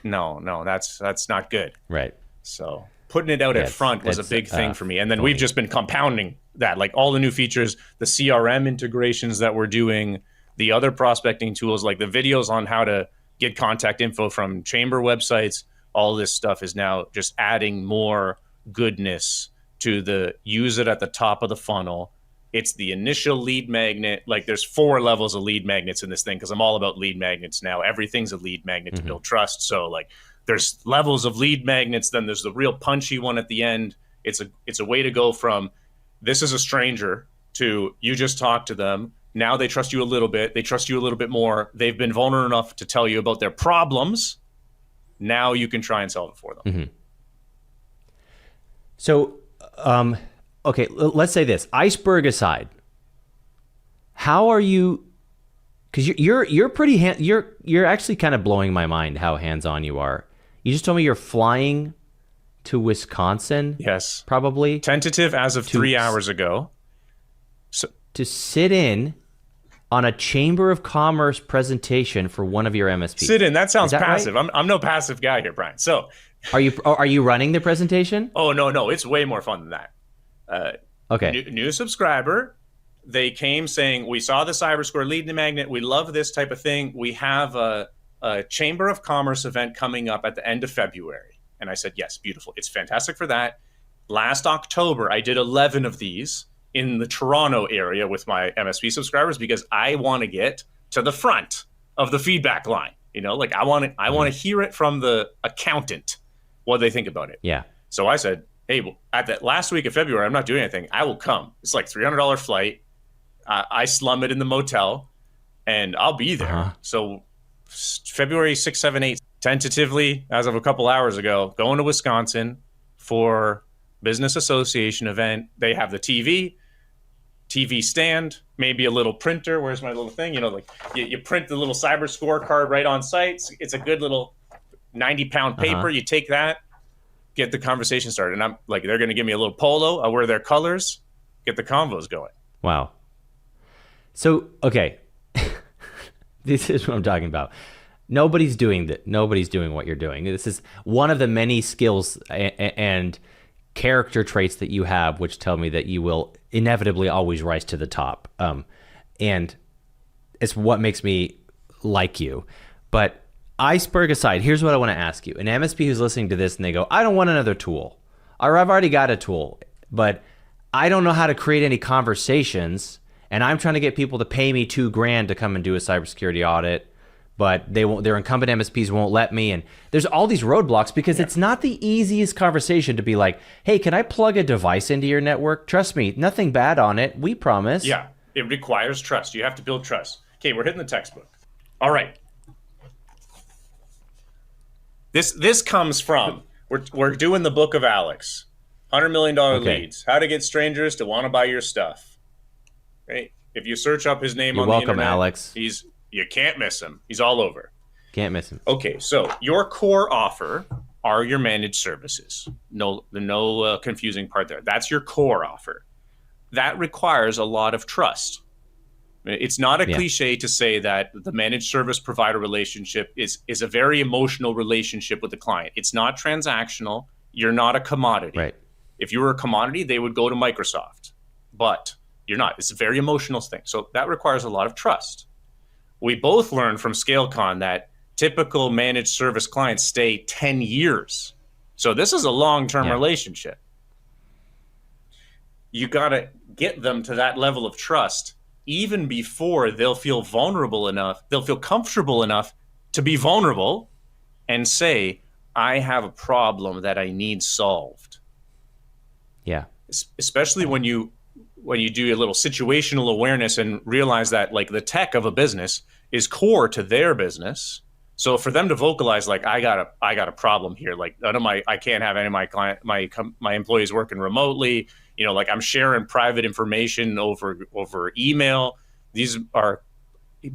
No, that's not good. Right. So putting it out at front was a big thing for me. And then we've just been compounding that, like all the new features, the CRM integrations that we're doing, the other prospecting tools, like the videos on how to get contact info from chamber websites. All this stuff is now just adding more goodness to the use it at the top of the funnel. It's the initial lead magnet. Like there's 4 levels of lead magnets in this thing, because I'm all about lead magnets now. Everything's a lead magnet to build trust. So like there's levels of lead magnets. Then there's the real punchy one at the end. It's a way to go from this is a stranger to you just talk to them. Now they trust you a little bit. They trust you a little bit more. They've been vulnerable enough to tell you about their problems. Now you can try and solve it for them. So, okay, let's say this. Iceberg aside, how are you? Because you're pretty you're actually kind of blowing my mind how hands-on you are. You just told me you're flying to Wisconsin. Yes, probably tentative as of 3 hours ago. So to sit in on a Chamber of Commerce presentation for one of your MSPs. Sit in. That sounds passive. Right? I'm no passive guy here, Brian. So are you running the presentation? Oh no, it's way more fun than that. Okay. New subscriber. They came saying, we saw the CyberScore lead magnet. We love this type of thing. We have a Chamber of Commerce event coming up at the end of February. And I said, yes, beautiful. It's fantastic for that. Last October, I did 11 of these in the Toronto area with my MSP subscribers, because I want to get to the front of the feedback line. You know, like I want to hear it from the accountant, what they think about it. Yeah. So I said, hey, at that last week of February, I'm not doing anything. I will come. It's like $300 flight. I slum it in the motel, and I'll be there. So February 6, 7, 8, tentatively, as of a couple hours ago, going to Wisconsin for business association event. They have the TV stand, maybe a little printer. Where's my little thing? You know, like you print the little cyber scorecard right on site. It's a good little 90-pound paper. You take that, get the conversation started. And I'm like, they're going to give me a little polo. I wear their colors, get the convos going. Wow. So, okay. This is what I'm talking about. Nobody's doing that. Nobody's doing what you're doing. This is one of the many skills and character traits that you have, which tell me that you will inevitably always rise to the top. And it's what makes me like you. But iceberg aside, here's what I want to ask you. An MSP who's listening to this and they go, I don't want another tool. Or I've already got a tool, but I don't know how to create any conversations, and I'm trying to get people to pay me $2,000 to come and do a cybersecurity audit, but they won't. Their incumbent MSPs won't let me, and there's all these roadblocks because it's not the easiest conversation to be like, "Hey, can I plug a device into your network? Trust me, nothing bad on it. We promise." Yeah, it requires trust. You have to build trust. Okay, we're hitting the textbook. All right. This comes from we're doing the book of Alex, $100 million leads, how to get strangers to want to buy your stuff. Right? If you search up his name You're on the welcome, internet, Alex. You can't miss him. He's all over. Can't miss him. Okay, so your core offer are your managed services. No confusing part there. That's your core offer. That requires a lot of trust. It's not a cliche to say that the managed service provider relationship is a very emotional relationship with the client. It's not transactional. You're not a commodity. Right. If you were a commodity, they would go to Microsoft. But you're not. It's a very emotional thing. So that requires a lot of trust. We both learned from ScaleCon that typical managed service clients stay 10 years. So this is a long-term relationship. You got to get them to that level of trust even before they'll feel vulnerable enough, they'll feel comfortable enough to be vulnerable and say, I have a problem that I need solved. Yeah. Especially when you do a little situational awareness and realize that like the tech of a business is core to their business. So for them to vocalize like I got a problem here, like I can't have any of my employees working remotely. You know, like I'm sharing private information over email. These are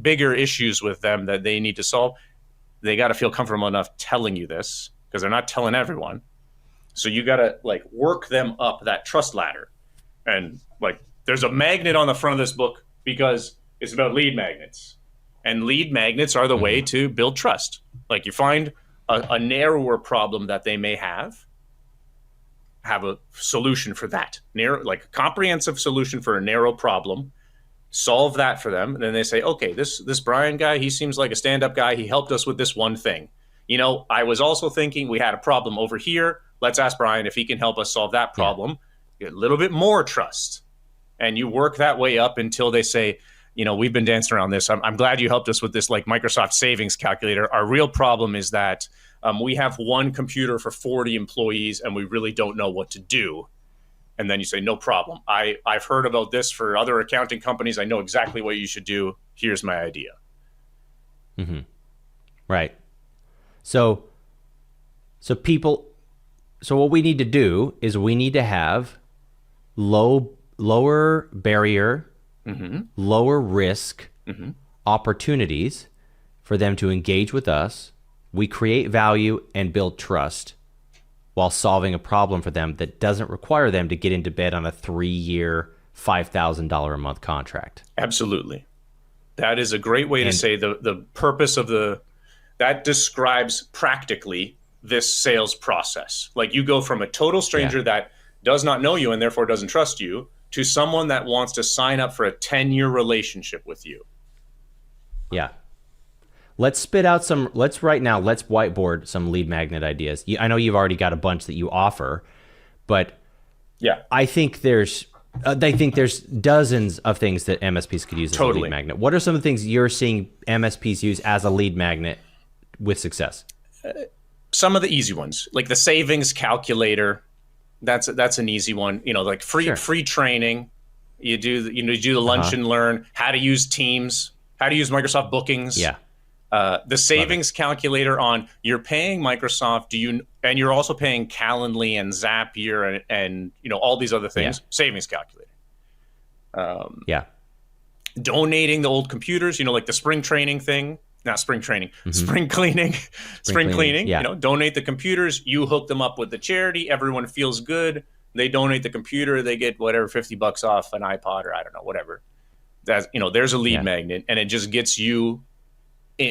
bigger issues with them that they need to solve. They got to feel comfortable enough telling you this because they're not telling everyone. So you got to like work them up that trust ladder. And like there's a magnet on the front of this book because it's about lead magnets. And lead magnets are the way to build trust. Like you find a narrower problem that they may have a solution for that. Like a comprehensive solution for a narrow problem. Solve that for them. And then they say, okay, this Brian guy, he seems like a stand-up guy. He helped us with this one thing. You know, I was also thinking we had a problem over here. Let's ask Brian if he can help us solve that problem. Get a little bit more trust. And you work that way up until they say, you know, we've been dancing around this. I'm glad you helped us with this like Microsoft savings calculator. Our real problem is that we have one computer for 40 employees and we really don't know what to do. And then you say, no problem. I've heard about this for other accounting companies. I know exactly what you should do. Here's my idea. Mm-hmm. Right. So what we need to do is we need to have lower barrier, lower risk opportunities for them to engage with us. We create value and build trust while solving a problem for them that doesn't require them to get into bed on a 3-year, $5,000 a month contract. Absolutely. That is a great way to say the purpose of that describes practically this sales process. Like you go from a total stranger that does not know you and therefore doesn't trust you to someone that wants to sign up for a 10-year relationship with you. Yeah. Let's whiteboard some lead magnet ideas. I know you've already got a bunch that you offer, but I think there's dozens of things that MSPs could use as a lead magnet. What are some of the things you're seeing MSPs use as a lead magnet with success? Some of the easy ones, like the savings calculator. That's an easy one. You know, like free training. You do the lunch and learn how to use Teams, how to use Microsoft Bookings. Yeah. The savings calculator on you're paying Microsoft. And you're also paying Calendly and Zapier and you know all these other things. Savings calculator. Donating the old computers. You know, like the spring training thing. Not spring training, spring cleaning, spring cleaning. You know, donate the computers. You hook them up with the charity. Everyone feels good. They donate the computer. They get whatever $50 off an iPod or I don't know, whatever. That's there's a lead magnet, and it just gets you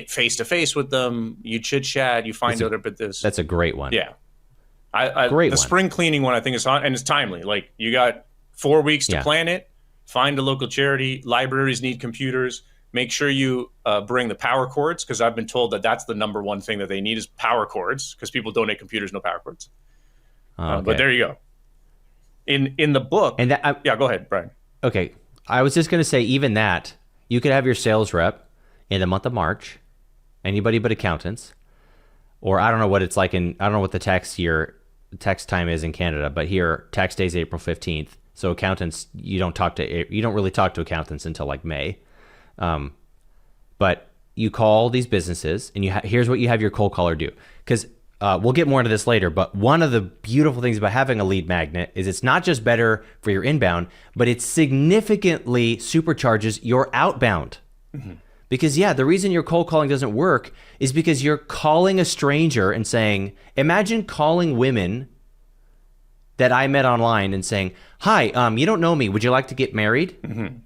face to face with them. You chit chat. You find out about this. That's a great one. Yeah, the spring cleaning one I think is on, and it's timely. Like you got 4 weeks to plan it. Find a local charity. Libraries need computers. Make sure you bring the power cords because I've been told that that's the number one thing that they need is power cords because people donate computers, no power cords. But there you go. In the book, and go ahead, Brian. Okay, I was just going to say even that you could have your sales rep in the month of March anybody but accountants. Or I don't know what it's like I don't know what the tax time is in Canada, but here tax day is April 15th. So accountants, you don't really talk to accountants until like May. But you call these businesses, and here's what you have your cold caller do. Because we'll get more into this later, but one of the beautiful things about having a lead magnet is it's not just better for your inbound, but it significantly supercharges your outbound. Mm-hmm. Because the reason your cold calling doesn't work is because you're calling a stranger and saying, imagine calling women that I met online and saying, hi, you don't know me. Would you like to get married? Mm-hmm.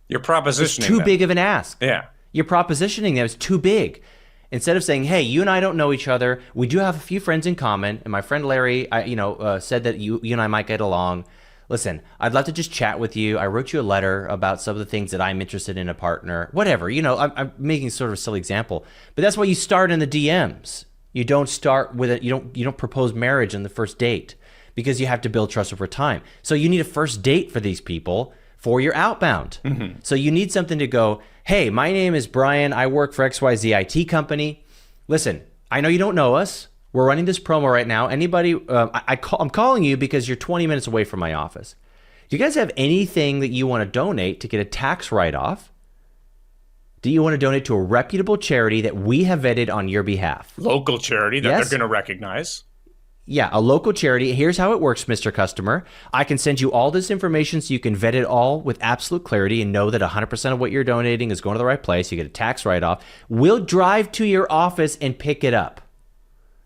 You're propositioning It's too big of an ask. Yeah. You're propositioning them. It's too big. Instead of saying, hey, you and I don't know each other. We do have a few friends in common. And my friend Larry, said that you and I might get along. Listen, I'd love to just chat with you. I wrote you a letter about some of the things that I'm interested in a partner. Whatever. I'm making sort of a silly example. But that's why you start in the DMs. You don't start with it. You don't propose marriage on the first date because you have to build trust over time. So you need a first date for these people for your outbound. Mm-hmm. So you need something to go, hey, my name is Brian. I work for XYZ IT company. Listen, I know you don't know us. We're running this promo right now. Anybody, I'm calling you because you're 20 minutes away from my office. Do you guys have anything that you want to donate to get a tax write-off? Do you want to donate to a reputable charity that we have vetted on your behalf? Local charity that they're going to recognize. Yeah, a local charity. Here's how it works, Mr. Customer. I can send you all this information so you can vet it all with absolute clarity and know that 100% of what you're donating is going to the right place. You get a tax write-off. We'll drive to your office and pick it up.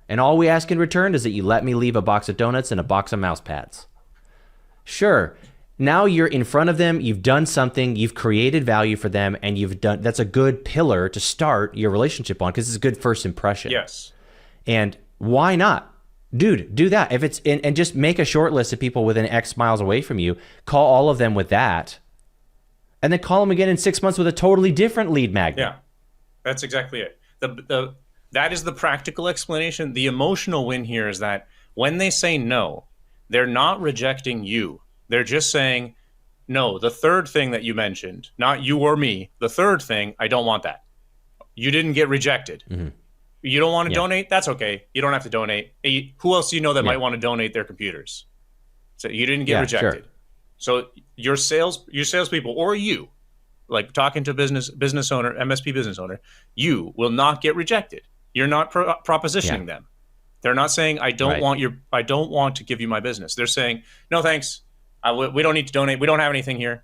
And all we ask in return is that you let me leave a box of donuts and a box of mouse pads. Sure. Now you're in front of them. You've done something. You've created value for them, and that's a good pillar to start your relationship on because it's a good first impression. Yes. And why not? Dude, do that. If it's and just make a short list of people within X miles away from you. Call all of them with that, and then call them again in 6 months with a totally different lead magnet. Yeah, that's exactly it. That is the practical explanation. The emotional win here is that when they say no, they're not rejecting you. They're just saying, no, the third thing that you mentioned, not you or me, the third thing, I don't want that. You didn't get rejected. Mm-hmm. You don't want to donate? That's okay. You don't have to donate. Who else do you know that might want to donate their computers? So you didn't get rejected. Sure. So your salespeople or you, like talking to business owner, MSP business owner, you will not get rejected. You're not propositioning them. They're not saying, I don't want to give you my business. They're saying, no, thanks. We don't need to donate. We don't have anything here.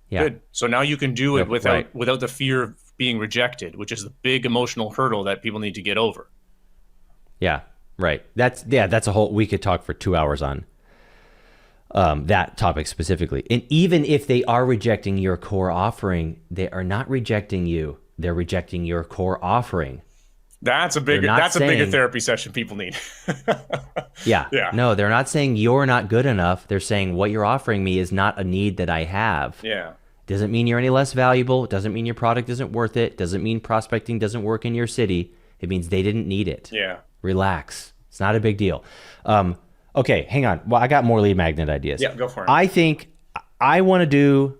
Yeah. Good. So now you can do it without the fear of being rejected, which is the big emotional hurdle that people need to get over. Yeah, right. That's a whole, we could talk for 2 hours on that topic specifically. And even if they are rejecting your core offering, they are not rejecting you. They're rejecting your core offering. That's a bigger therapy session people need. Yeah. No, they're not saying you're not good enough. They're saying what you're offering me is not a need that I have. Yeah. Doesn't mean you're any less valuable. Doesn't mean your product isn't worth it. Doesn't mean prospecting doesn't work in your city. It means they didn't need it. Yeah. Relax. It's not a big deal. Okay, hang on. Well, I got more lead magnet ideas. Yeah, go for it. I think I want to do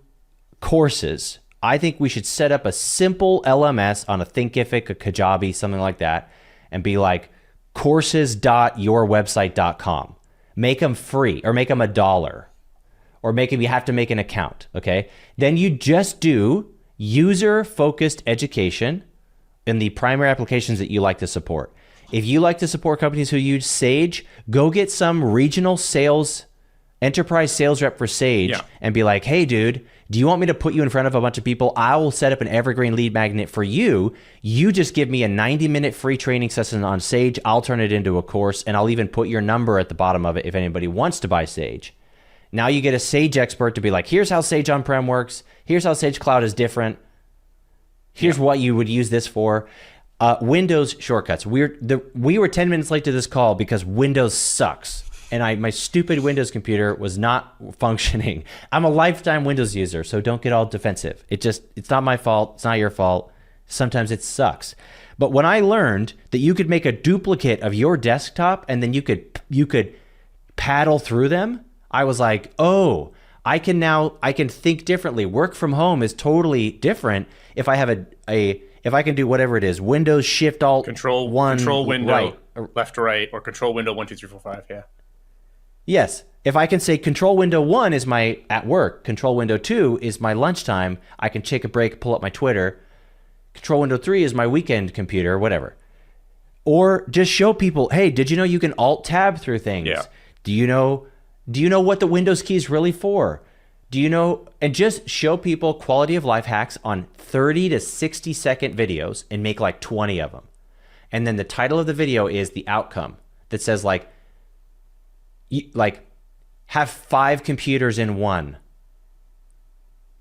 courses. I think we should set up a simple LMS on a Thinkific, a Kajabi, something like that, and be like courses.yourwebsite.com. Make them free or make them $1. Or you have to make an account, okay? Then you just do user-focused education in the primary applications that you like to support. If you like to support companies who use Sage, go get some regional enterprise sales rep for Sage and be like, hey, dude, do you want me to put you in front of a bunch of people? I will set up an evergreen lead magnet for you. You just give me a 90-minute free training session on Sage. I'll turn it into a course, and I'll even put your number at the bottom of it if anybody wants to buy Sage. Now you get a Sage expert to be like, here's how Sage on-prem works. Here's how Sage Cloud is different. Here's what you would use this for. Windows shortcuts. We were 10 minutes late to this call because Windows sucks. And my stupid Windows computer was not functioning. I'm a lifetime Windows user, so don't get all defensive. It's not my fault. It's not your fault. Sometimes it sucks. But when I learned that you could make a duplicate of your desktop and then you could paddle through them, I was like, oh, I can think differently. Work from home is totally different if I have if I can do whatever it is, Windows Shift Alt Control window right, left to right, or control window 1 2 3 4 5. Yeah. Yes. If I can say control window 1 is my at work, control window 2 is my lunchtime, I can take a break, pull up my Twitter. Control window 3 is my weekend computer, whatever. Or just show people, hey, did you know you can alt tab through things? Yeah. Do you know what the Windows key is really for? Do you know, and just show people quality of life hacks on 30 to 60 second videos and make like 20 of them. And then the title of the video is the outcome that says like have 5 computers in one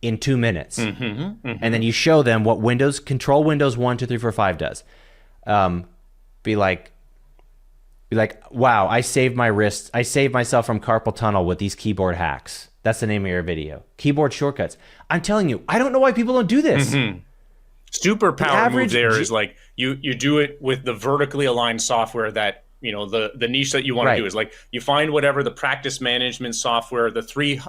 in 2 minutes. And then you show them what control Windows 1 2 3 4 5 does. Be like, wow, I saved my wrists. I saved myself from carpal tunnel with these keyboard hacks. That's the name of your video. Keyboard shortcuts. I'm telling you, I don't know why people don't do this. Superpower move there is like you do it with the vertically aligned software that, you know, the niche that you want to do is like you find whatever the practice management software, the three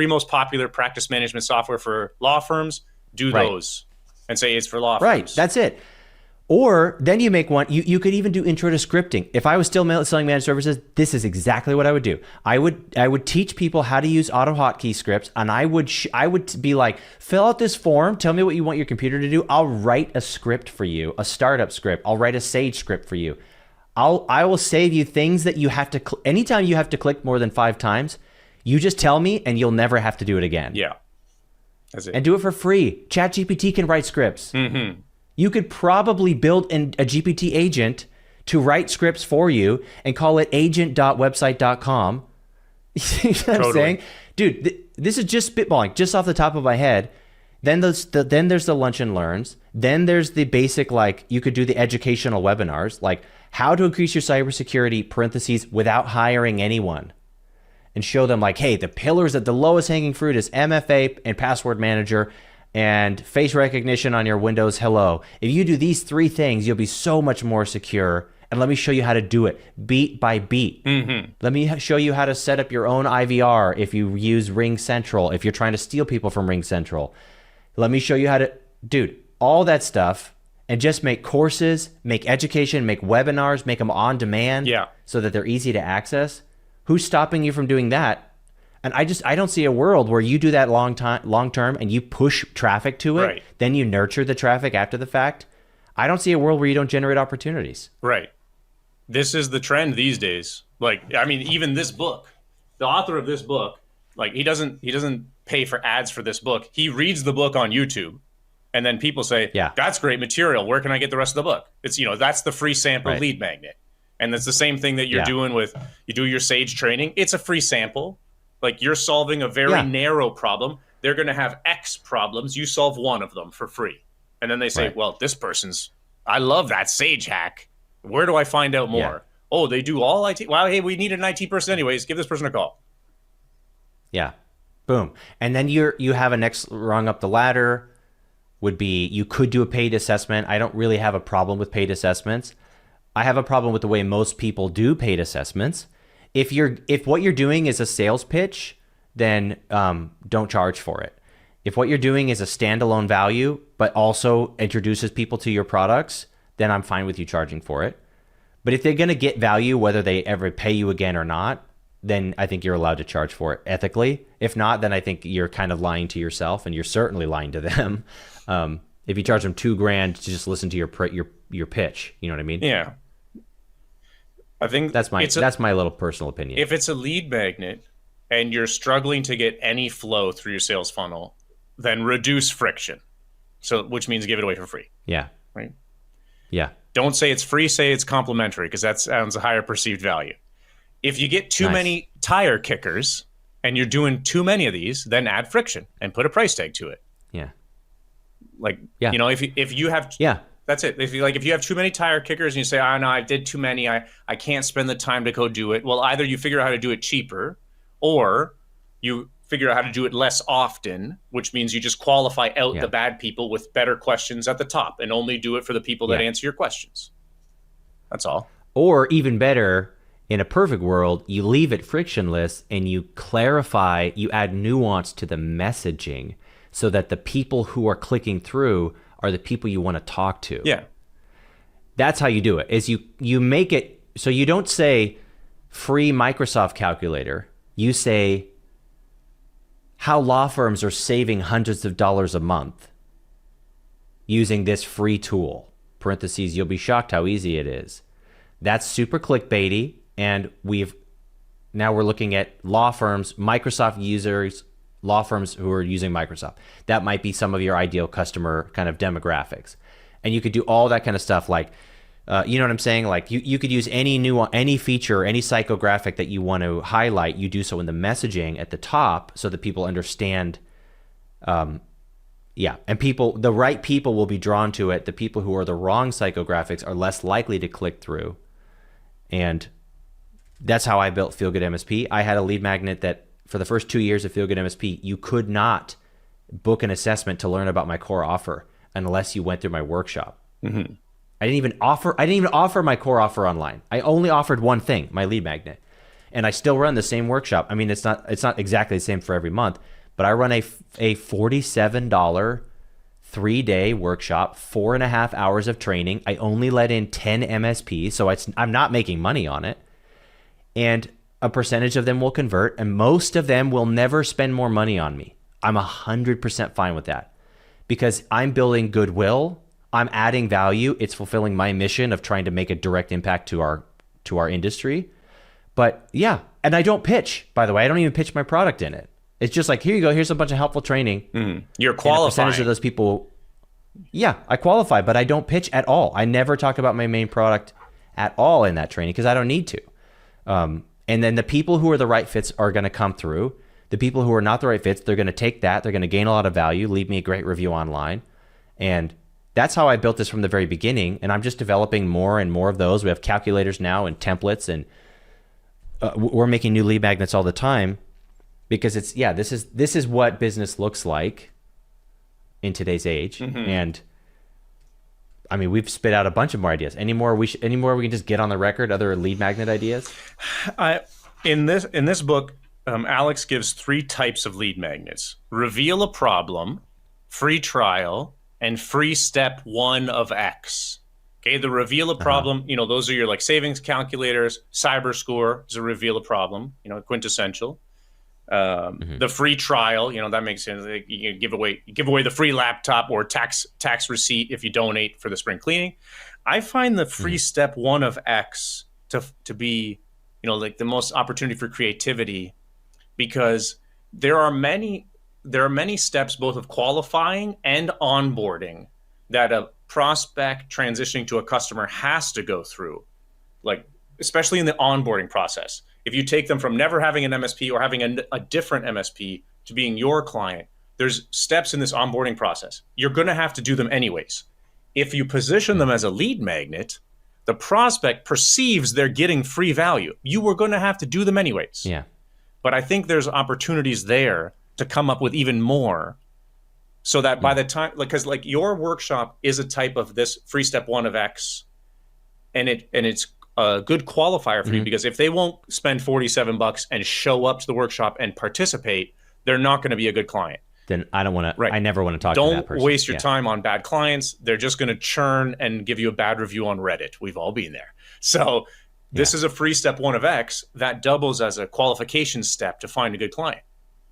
most popular practice management software for law firms, do those and say it's for law firms. Right, that's it. Or then you make one, you could even do intro to scripting. If I was still selling managed services, this is exactly what I would do. I would teach people how to use auto hotkey scripts, and I would be like, fill out this form, tell me what you want your computer to do. I'll write a script for you, a startup script. I'll write a Sage script for you. I will save you things that you have to, anytime you have to click more than 5 times, you just tell me and you'll never have to do it again. Yeah. That's it. And do it for free. ChatGPT can write scripts. You could probably build a GPT agent to write scripts for you and call it agent.website.com. You know what I'm saying? Dude, this is just spitballing, just off the top of my head. Then there's the lunch and learns. Then there's the basic, like, you could do the educational webinars, like how to increase your cybersecurity, parentheses, without hiring anyone. And show them like, hey, the pillars at the lowest hanging fruit is MFA and password manager and face recognition on your Windows Hello. If you do these 3 things, you'll be so much more secure. And let me show you how to do it beat by beat. Let me show you how to set up your own IVR if you use Ring Central, if you're trying to steal people from Ring Central. Let me show you how to, dude, all that stuff, and just make courses, make education, make webinars, make them on demand so that they're easy to access. Who's stopping you from doing that? And I don't see a world where you do that long term and you push traffic to it, then you nurture the traffic after the fact. I don't see a world where you don't generate opportunities. Right. This is the trend these days. Like, I mean, even this book, the author of this book, like he doesn't pay for ads for this book. He reads the book on YouTube, and then people say, that's great material. Where can I get the rest of the book? It's, you know, that's the free sample lead magnet. And that's the same thing that you're doing with, you do your Sage training. It's a free sample. Like, you're solving a very narrow problem. They're going to have X problems. You solve one of them for free. And then they say, well, this person's, I love that Sage hack. Where do I find out more? Oh, they do all IT. Well, hey, we need an IT person anyways. Give this person a call. Yeah. Boom. And then you have a next rung up the ladder would be, you could do a paid assessment. I don't really have a problem with paid assessments. I have a problem with the way most people do paid assessments. If what you're doing is a sales pitch, then don't charge for it. If what you're doing is a standalone value, but also introduces people to your products, then I'm fine with you charging for it. But if they're going to get value, whether they ever pay you again or not, then I think you're allowed to charge for it ethically. If not, then I think you're kind of lying to yourself, and you're certainly lying to them. If you charge them $2,000 to just listen to your pitch, you know what I mean? Yeah. I think that's my little personal opinion. If it's a lead magnet and you're struggling to get any flow through your sales funnel, then reduce friction. So, which means give it away for free. Yeah. Right. Yeah. Don't say it's free, say it's complimentary, because that sounds a higher perceived value. If you get too many tire kickers and you're doing too many of these, then add friction and put a price tag to it. Yeah. Like, you know, if you have, that's it. If you have too many tire kickers and you say, oh no, I did too many, I can't spend the time to go do it. Well, either you figure out how to do it cheaper, or you figure out how to do it less often, which means you just qualify out the bad people with better questions at the top and only do it for the people that answer your questions. That's all. Or even better, in a perfect world, you leave it frictionless and you clarify, you add nuance to the messaging so that the people who are clicking through are the people you want to talk to. Yeah. That's how you do it. Is you make it so you don't say free Microsoft calculator. You say how law firms are saving hundreds of dollars a month using this free tool. Parentheses, you'll be shocked how easy it is. That's super clickbaity, and now we're looking at law firms, Microsoft users, law firms who are using Microsoft. That might be some of your ideal customer kind of demographics. And you could do all that kind of stuff like, you know what I'm saying? Like you could use any feature, any psychographic that you want to highlight. You do so in the messaging at the top so that people understand. And the right people will be drawn to it. The people who are the wrong psychographics are less likely to click through. And that's how I built Feel Good MSP. I had a lead magnet that for the first 2 years of Feel Good MSP, you could not book an assessment to learn about my core offer unless you went through my workshop. Mm-hmm. I didn't even offer my core offer online. I only offered one thing, my lead magnet. And I still run the same workshop. I mean, it's not exactly the same for every month, but I run a $47 3-day workshop, 4.5 hours of training. I only let in 10 MSPs, so I'm not making money on it. And a percentage of them will convert, and most of them will never spend more money on me. I'm 100% fine with that because I'm building goodwill. I'm adding value. It's fulfilling my mission of trying to make a direct impact to our industry. But yeah, and I don't pitch, by the way. I don't even pitch my product in it. It's just like, here you go. Here's a bunch of helpful training. Mm. You're qualifying. And a percentage of those people, yeah, I qualify, but I don't pitch at all. I never talk about my main product at all in that training because I don't need to. And then the people who are the right fits are going to come through. The people who are not the right fits, they're going to take that. They're going to gain a lot of value, leave me a great review online. And that's how I built this from the very beginning. And I'm just developing more and more of those. We have calculators now and templates, and we're making new lead magnets all the time because this is what business looks like in today's age. Mm-hmm. And I mean, we've spit out a bunch of more ideas. Any more we can just get on the record? Other lead magnet ideas? In this book, Alex gives 3 types of lead magnets: reveal a problem, free trial, and free step 1 of X. Okay, the reveal a problem, those are your like savings calculators. Cyber score is a reveal a problem, quintessential. The free trial, that makes sense. You give away the free laptop or tax receipt if you donate for the spring cleaning. I find the free step 1 of X to be, like the most opportunity for creativity, because there are many steps both of qualifying and onboarding that a prospect transitioning to a customer has to go through, like especially in the onboarding process. If you take them from never having an MSP or having a different MSP to being your client, there's steps in this onboarding process. You're going to have to do them anyways. If you position them as a lead magnet, the prospect perceives they're getting free value. You were going to have to do them anyways. Yeah. But I think there's opportunities there to come up with even more, so that by the time, because like your workshop is a type of this free step 1 of X, and it's a good qualifier for you, because if they won't spend $47 and show up to the workshop and participate, they're not going to be a good client. Then I don't want to. Right. I never want to talk to that person. Don't waste your time on bad clients. They're just going to churn and give you a bad review on Reddit. We've all been there. So this is a free step 1 of X that doubles as a qualification step to find a good client.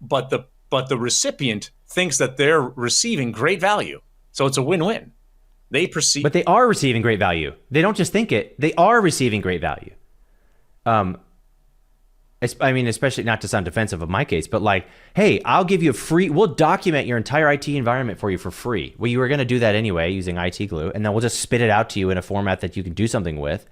But the recipient thinks that they're receiving great value. So it's a win-win. They perceive. But they are receiving great value. They don't just think it. They are receiving great value. I mean, especially not to sound defensive of my case, but like, hey, I'll give you we'll document your entire IT environment for you for free. Well, you were going to do that anyway using IT Glue, and then we'll just spit it out to you in a format that you can do something with.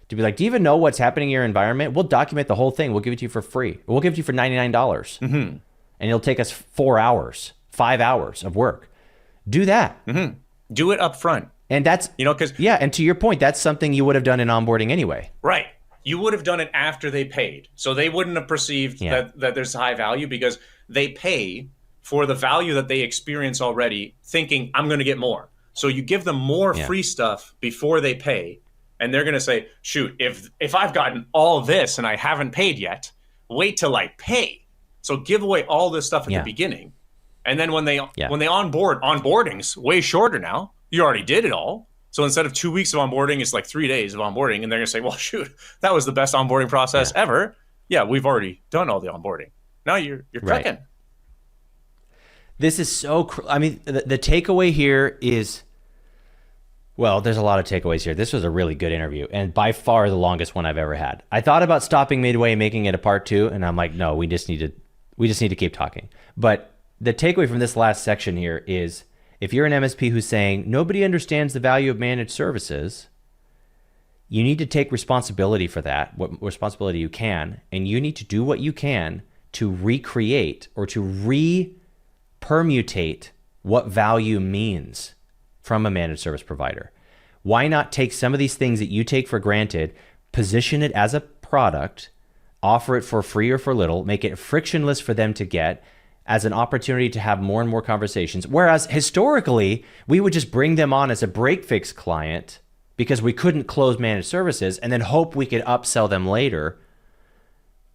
To be like, do you even know what's happening in your environment? We'll document the whole thing. We'll give it to you for free. We'll give it to you for $99. Mm-hmm. And it'll take us 4 hours, 5 hours of work. Do that. Mm-hmm. Do it up front. And that's, and to your point, that's something you would have done in onboarding anyway. Right. You would have done it after they paid. So they wouldn't have perceived that there's high value, because they pay for the value that they experience already, thinking, I'm going to get more. So you give them more free stuff before they pay. And they're going to say, shoot, if I've gotten all this and I haven't paid yet, wait till I pay. So give away all this stuff at the beginning. And then when they onboarding's way shorter now. You already did it all. So instead of 2 weeks of onboarding, it's like 3 days of onboarding. And they're going to say, well, shoot, that was the best onboarding process ever. Yeah, we've already done all the onboarding. Now you're clicking. Right. This is so, I mean, the takeaway here is, well, there's a lot of takeaways here. This was a really good interview and by far the longest one I've ever had. I thought about stopping midway and making it a part 2, and I'm like, no, we just need to keep talking. But the takeaway from this last section here is, if you're an MSP who's saying nobody understands the value of managed services, you need to take responsibility for that, what responsibility you can, and you need to do what you can to recreate or to permutate what value means from a managed service provider. Why not take some of these things that you take for granted, position it as a product, offer it for free or for little, make it frictionless for them to get as an opportunity to have more and more conversations. Whereas historically, we would just bring them on as a break-fix client because we couldn't close managed services and then hope we could upsell them later.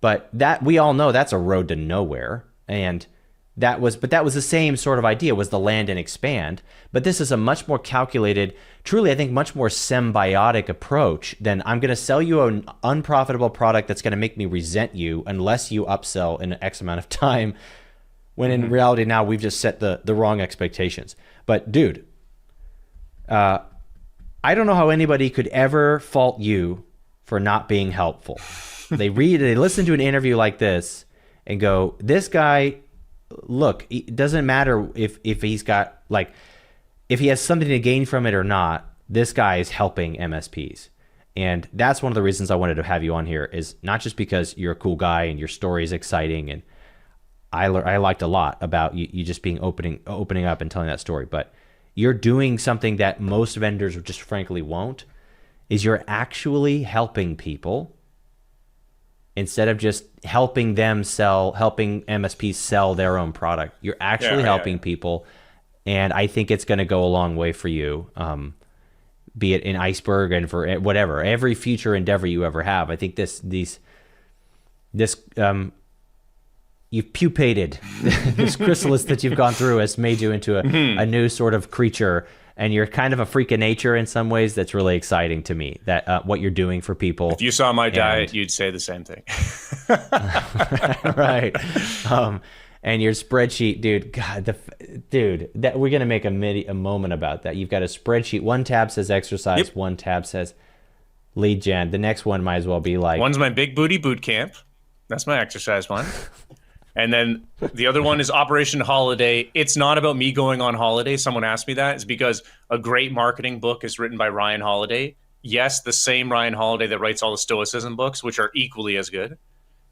But that, we all know that's a road to nowhere. And that was the same sort of idea, was the land and expand. But this is a much more calculated, truly, I think, much more symbiotic approach than I'm going to sell you an unprofitable product that's going to make me resent you unless you upsell in X amount of time. When in reality now we've just set the wrong expectations. But dude, I don't know how anybody could ever fault you for not being helpful. They listen to an interview like this and go, this guy, look, it doesn't matter if he's got, like, if he has something to gain from it or not, this guy is helping MSPs. And that's one of the reasons I wanted to have you on here, is not just because you're a cool guy and your story is exciting, and I liked a lot about you just being opening up and telling that story, but you're doing something that most vendors just frankly won't, is you're actually helping people instead of just helping MSPs sell their own product. You're actually helping people, and I think it's going to go a long way for you, be it in Iceberg and for whatever, every future endeavor you ever have. I think you've pupated. This chrysalis that you've gone through has made you into a new sort of creature, and you're kind of a freak of nature in some ways. That's really exciting to me, that what you're doing for people. If you saw my diet, you'd say the same thing. Right. And your spreadsheet, dude, God, that we're going to make a moment about that. You've got a spreadsheet. One tab says exercise. Yep. One tab says lead gen. The next one might as well be like, one's my big booty boot camp. That's my exercise one. And then the other one is Operation Holiday. It's not about me going on holiday. Someone asked me that. It's because a great marketing book is written by Ryan Holiday. Yes, the same Ryan Holiday that writes all the Stoicism books, which are equally as good.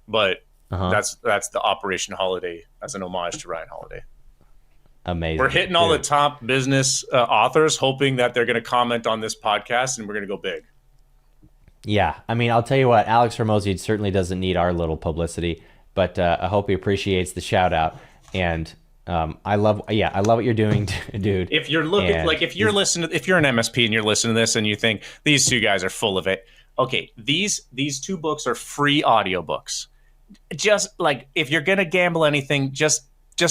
But that's the Operation Holiday as an homage to Ryan Holiday. Amazing. We're hitting all the top business authors, hoping that they're going to comment on this podcast, and we're going to go big. Yeah. I mean, I'll tell you what, Alex Hormozi certainly doesn't need our little publicity. But I hope he appreciates the shout out, and I love what you're doing, dude. If you're looking, if you're an MSP and you're listening to this and you think these two guys are full of it, okay, these two books are free audiobooks. Just like, if you're gonna gamble anything, just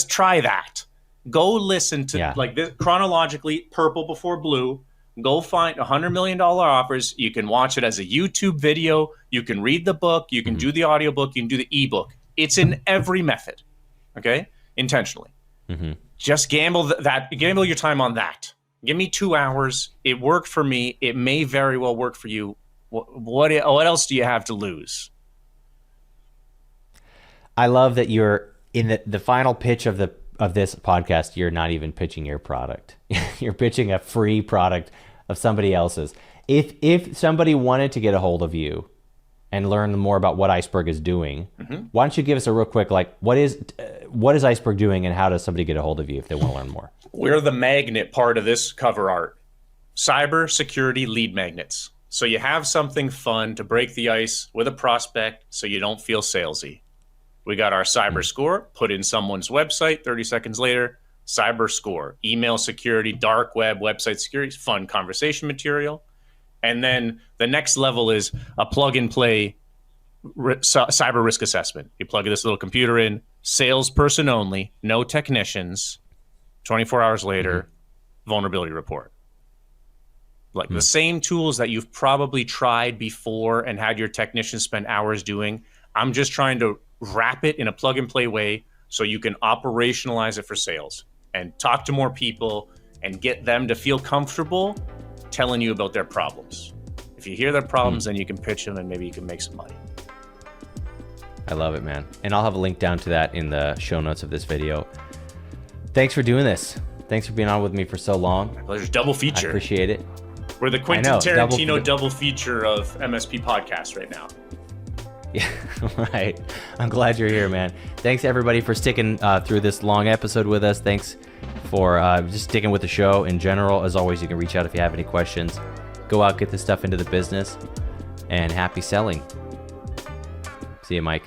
try that. Go listen to like this chronologically, purple before blue. Go find $100 million offers. You can watch it as a YouTube video. You can read the book. You can do the audiobook. You can do the ebook. It's in every method, okay? Intentionally. Just gamble your time on that. Give me 2 hours. It worked for me. It may very well work for you. What else do you have to lose? I love that you're in the final pitch of this podcast. You're not even pitching your product. You're pitching a free product of somebody else's. If somebody wanted to get a hold of you and learn more about what Iceberg is doing, why don't you give us a real quick, like, what is Iceberg doing, and how does somebody get a hold of you if they want to learn more? We're the magnet part of this cover art. Cybersecurity lead magnets. So you have something fun to break the ice with a prospect so you don't feel salesy. We got our cyber score, put in someone's website, 30 seconds later, cyber score, email security, dark web, website security, fun conversation material. And then the next level is a plug and play cyber risk assessment. You plug this little computer in, salesperson only, no technicians, 24 hours later, vulnerability report. Like the same tools that you've probably tried before and had your technicians spend hours doing. I'm just trying to wrap it in a plug and play way so you can operationalize it for sales and talk to more people and get them to feel comfortable telling you about their problems. If you hear their problems, then you can pitch them and maybe you can make some money. I love it, man. And I'll have a link down to that in the show notes of this video. Thanks for doing this. Thanks for being on with me for so long. My pleasure. Double feature. I appreciate it. We're the Quentin Tarantino double feature of MSP podcasts right now. Yeah, right. I'm glad you're here, man. Thanks everybody for sticking through this long episode with us. Thanks for just sticking with the show in general. As always, you can reach out if you have any questions. Go out, get this stuff into the business, and happy selling. See you, Mike.